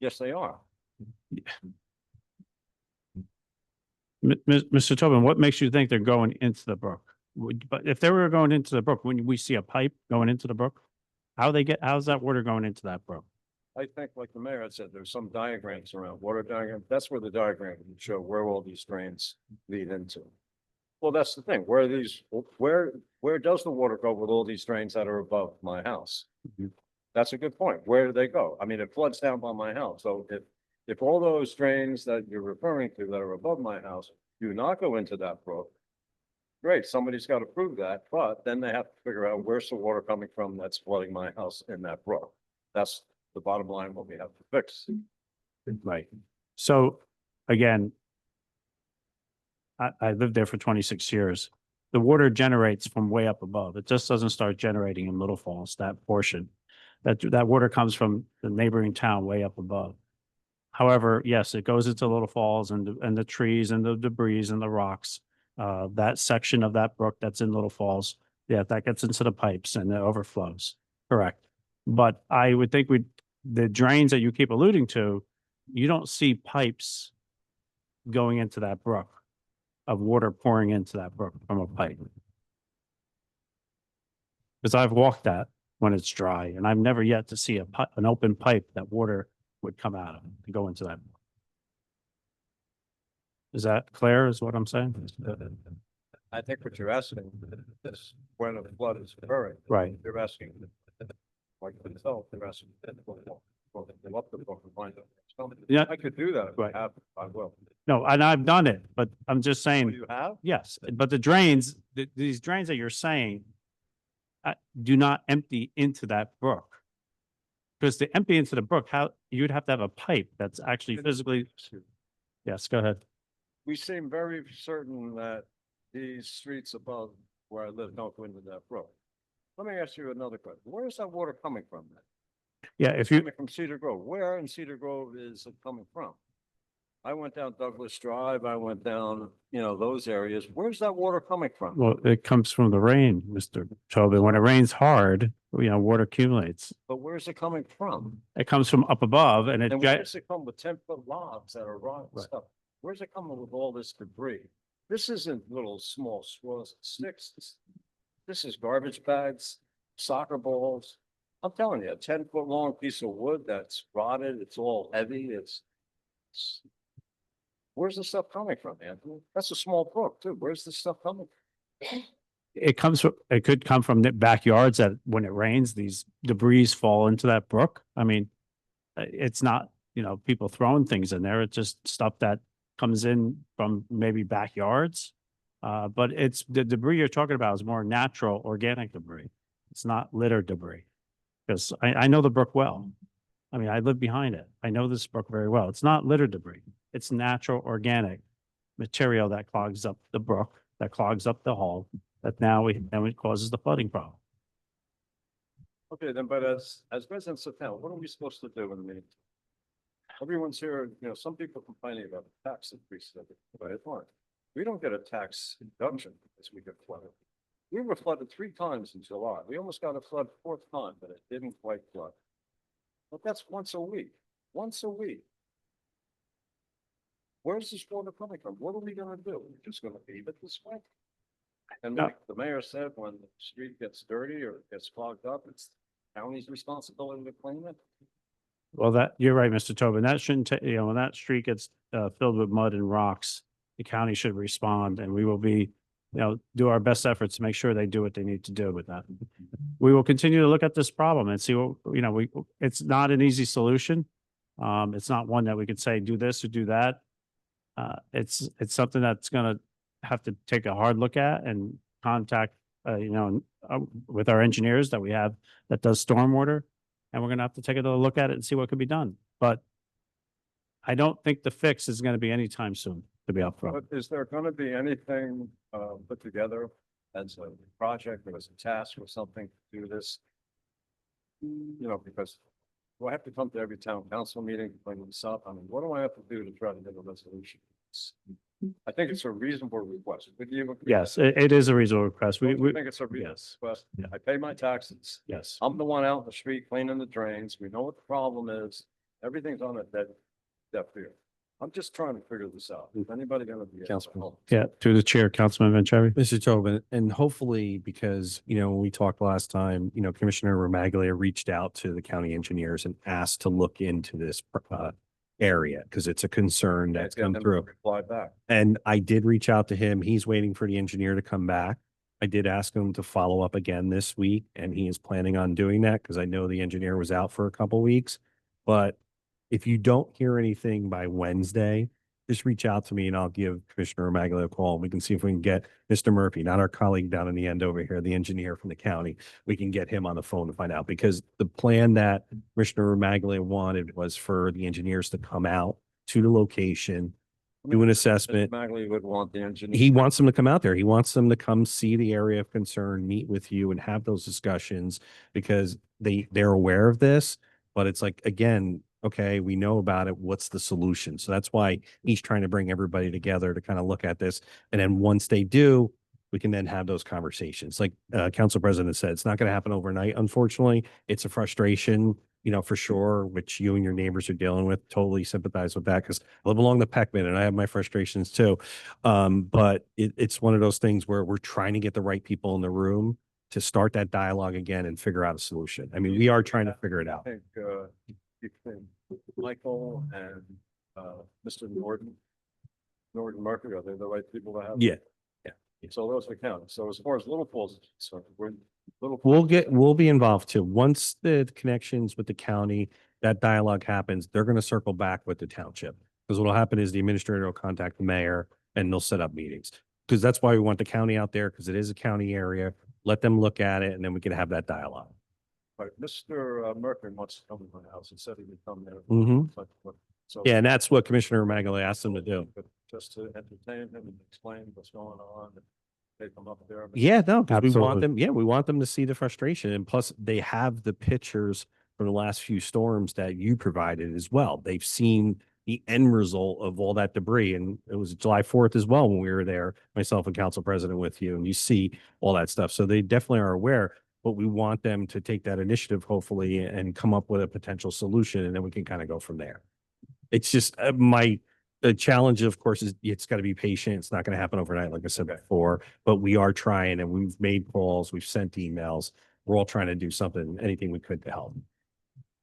Yes, they are. Mr. Tobin, what makes you think they're going into the brook? But if they were going into the brook, when we see a pipe going into the brook, how's that water going into that brook? I think like the mayor had said, there's some diagrams around, water diagram, that's where the diagram would show where all these drains lead into. Well, that's the thing, where does the water go with all these drains that are above my house? Mhm. That's a good point. Where do they go? I mean, it floods down by my house, so if all those drains that you're referring to that are above my house do not go into that brook, great, somebody's got to prove that, but then they have to figure out where's the water coming from that's flooding my house in that brook. That's the bottom line, what we have to fix. Right. So again, I lived there for 26 years. The water generates from way up above. It just doesn't start generating in Little Falls, that portion. That water comes from the neighboring town way up above. However, yes, it goes into Little Falls and the trees and the debris and the rocks. That section of that brook that's in Little Falls, yeah, that gets into the pipes and it overflows. Correct. But I would think the drains that you keep alluding to, you don't see pipes going into that brook, of water pouring into that brook from a pipe. Because I've walked that when it's dry, and I've never yet to see an open pipe that water would come out of and go into that. Is that clear, is what I'm saying? I think what you're asking is when a flood is occurring. Right. They're asking, like themselves, they're asking. Go up the brook and find out. Yeah. I could do that. If Right. I have, I will. No, and I've done it, but I'm just Oh, saying, you have? yes, but the drains, these drains that you're saying do not empty into that brook. Because to empty into the brook, you'd have to have a pipe that's actually physically, yes, go ahead. We seem very certain that these streets above where I live don't go into that brook. Let me ask you another question. Where is that water coming from then? Yeah, if you, Coming from Cedar Grove. Where in Cedar Grove is it coming from? I went down Douglas Drive, I went down, those areas. Where's that water coming from? well, it comes from the rain, Mr. Tobin. When it rains hard, water accumulates. But where's it coming from? It comes from up above and And where does it come with 10-foot logs that are rotten Right. stuff? Where's it coming with all this debris? This isn't little small swirls and sticks. This is garbage bags, soccer balls. I'm telling you, a 10-foot long piece of wood that's rotted, it's all heavy, where's the stuff coming from, Anthony? That's a small brook too. Where's this stuff coming from? it could come from the backyards that when it rains, these debris fall into that brook. I mean, it's not, people throwing things in there. It's just stuff that comes in from maybe backyards. But it's the debris you're talking about is more natural, organic debris. It's not litter debris. Because I know the brook well. I mean, I live behind it. I know this brook very well. It's not litter debris. It's natural, organic material that clogs up the brook, that clogs up the hole, that now it causes the flooding problem. Okay, then, but as residents of town, what are we supposed to do in the meantime? Everyone's here, some people complaining about the tax increases that they pay. We don't get a tax deduction as we get flooded. We were flooded 3 times in July. We almost got a flood 4th time, but it didn't quite flood. But that's once a week. Where's this water coming from? What are we gonna do? We're just gonna leave it this way? And No. like the mayor said, when the street gets dirty or gets clogged up, it's county's responsibility to clean it. Well, you're right, Mr. Tobin. That shouldn't take, when that street gets filled with mud and rocks, the county should respond and we will be, do our best efforts to make sure they do what they need to do with that. We will continue to look at this problem and see what, it's not an easy solution. It's not one that we could say, do this or do that. It's something that's gonna have to take a hard look at and contact, with our engineers that we have that does stormwater. and we're gonna have to take another look at it and see what could be done. But I don't think the fix is gonna be anytime soon, to be upfront. But is there gonna be anything put together as a project or as a task or something to do this? You know, because do I have to come to every town council meeting to bring this up? I mean, what do I have to do to try to get a resolution? I think it's a reasonable request. Would you agree? Yes, it is a reasonable request. Don't We, you we, think it's a reasonable yes. request? Yeah. I pay my taxes. yes. I'm the one out in the street cleaning the drains. We know what the problem is. Everything's on a deaf ear. I'm just trying to figure this out. Is anybody gonna be? able to Councilman. help? Yeah, through the chair, Councilman Vanchery. Mr. Tobin, and hopefully because, when we talked last time, Commissioner Romaglia reached out to the county engineers and asked to look into this area because it's a concern that's Get come them to through. Reply back. And I did reach out to him. He's waiting for the engineer to come back. I did ask him to follow up again this week, and he is planning on doing that because I know the engineer was out for a couple weeks. But if you don't hear anything by Wednesday, just reach out to me and I'll give Commissioner Romaglia a call. We can see if we can get Mr. Murphy, not our colleague down in the end over here, the engineer from the county. We can get him on the phone to find out because the plan that Commissioner Romaglia wanted was for the engineers to come out to the location, do an assessment. Magley would want the engineer. He wants them to come out there. He wants them to come see the area of concern, meet with you and have those discussions because they're aware of this. But it's like, again, okay, we know about it. What's the solution? So that's why he's trying to bring everybody together to kind of look at this. And then once they do, we can then have those conversations. Like Council President said, it's not going to happen overnight. Unfortunately, it's a frustration, for sure, which you and your neighbors are dealing with. Totally sympathize with that because I live along the Peckman and I have my frustrations too. But it's one of those things where we're trying to get the right people in the room to start that dialogue again and figure out a solution. I mean, we are trying to figure it I out. think, you think Michael and, Mr. Norton Murphy, are they the right people to have? Yeah. So those are the county. So as far as Little Falls is concerned, We'll be involved too. Once the connections with the county, that dialogue happens, they're going to circle back with the township. Because what'll happen is the administrator will contact the mayor and they'll set up meetings. Because that's why we want the county out there, because it is a county area. Let them look at it and then we can have that dialogue. Right, Mr. Murphy wants to come to my house and said he would come there. Mhm. So. Yeah, and that's what Commissioner Romaglia asked them to do. But just to entertain him and explain what's going on, and take them up there. Yeah, no, because we want Absolutely. them, we want them to see the frustration. And plus they have the pictures from the last few storms that you provided as well. They've seen the end result of all that debris. And it was July 4th as well when we were there, myself and Council President with you, and you see all that stuff. So they definitely are aware, but we want them to take that initiative, hopefully, and come up with a potential solution. And then we can kind of go from there. It's just the challenge, of course, is it's got to be patient. It's not going to happen overnight, like I said before, but we are trying and we've made calls, we've sent emails. We're all trying to do something, anything we could to help.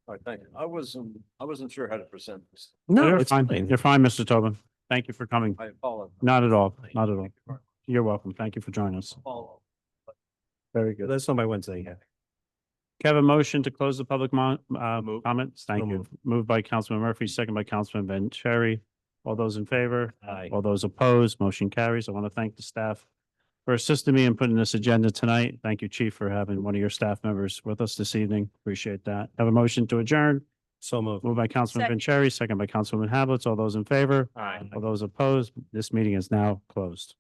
All right, thank you. I wasn't sure how to present this. No, You're it's fine. fine. You're fine, Mr. Tobin. Thank you for coming. I apologize. Not at all. Not at all. Thank you very much. You're welcome. Thank you for joining us. Follow. Very good. That's on my Wednesday. Yeah. Can I have a motion to close the public Move. comments? Thank So you. moved. Moved by Councilman Murphy, second by Councilman Vanchery. All those in favor? Aye. All those opposed, motion carries. I want to thank the staff for assisting me in putting this agenda tonight. Thank you, Chief, for having one of your staff members with us this evening. Appreciate that. Have a motion to adjourn. So moved. Moved by Councilman Second. Vanchery, second by Councilman Hablitz. All those in favor? Aye. All those opposed, this meeting is now closed.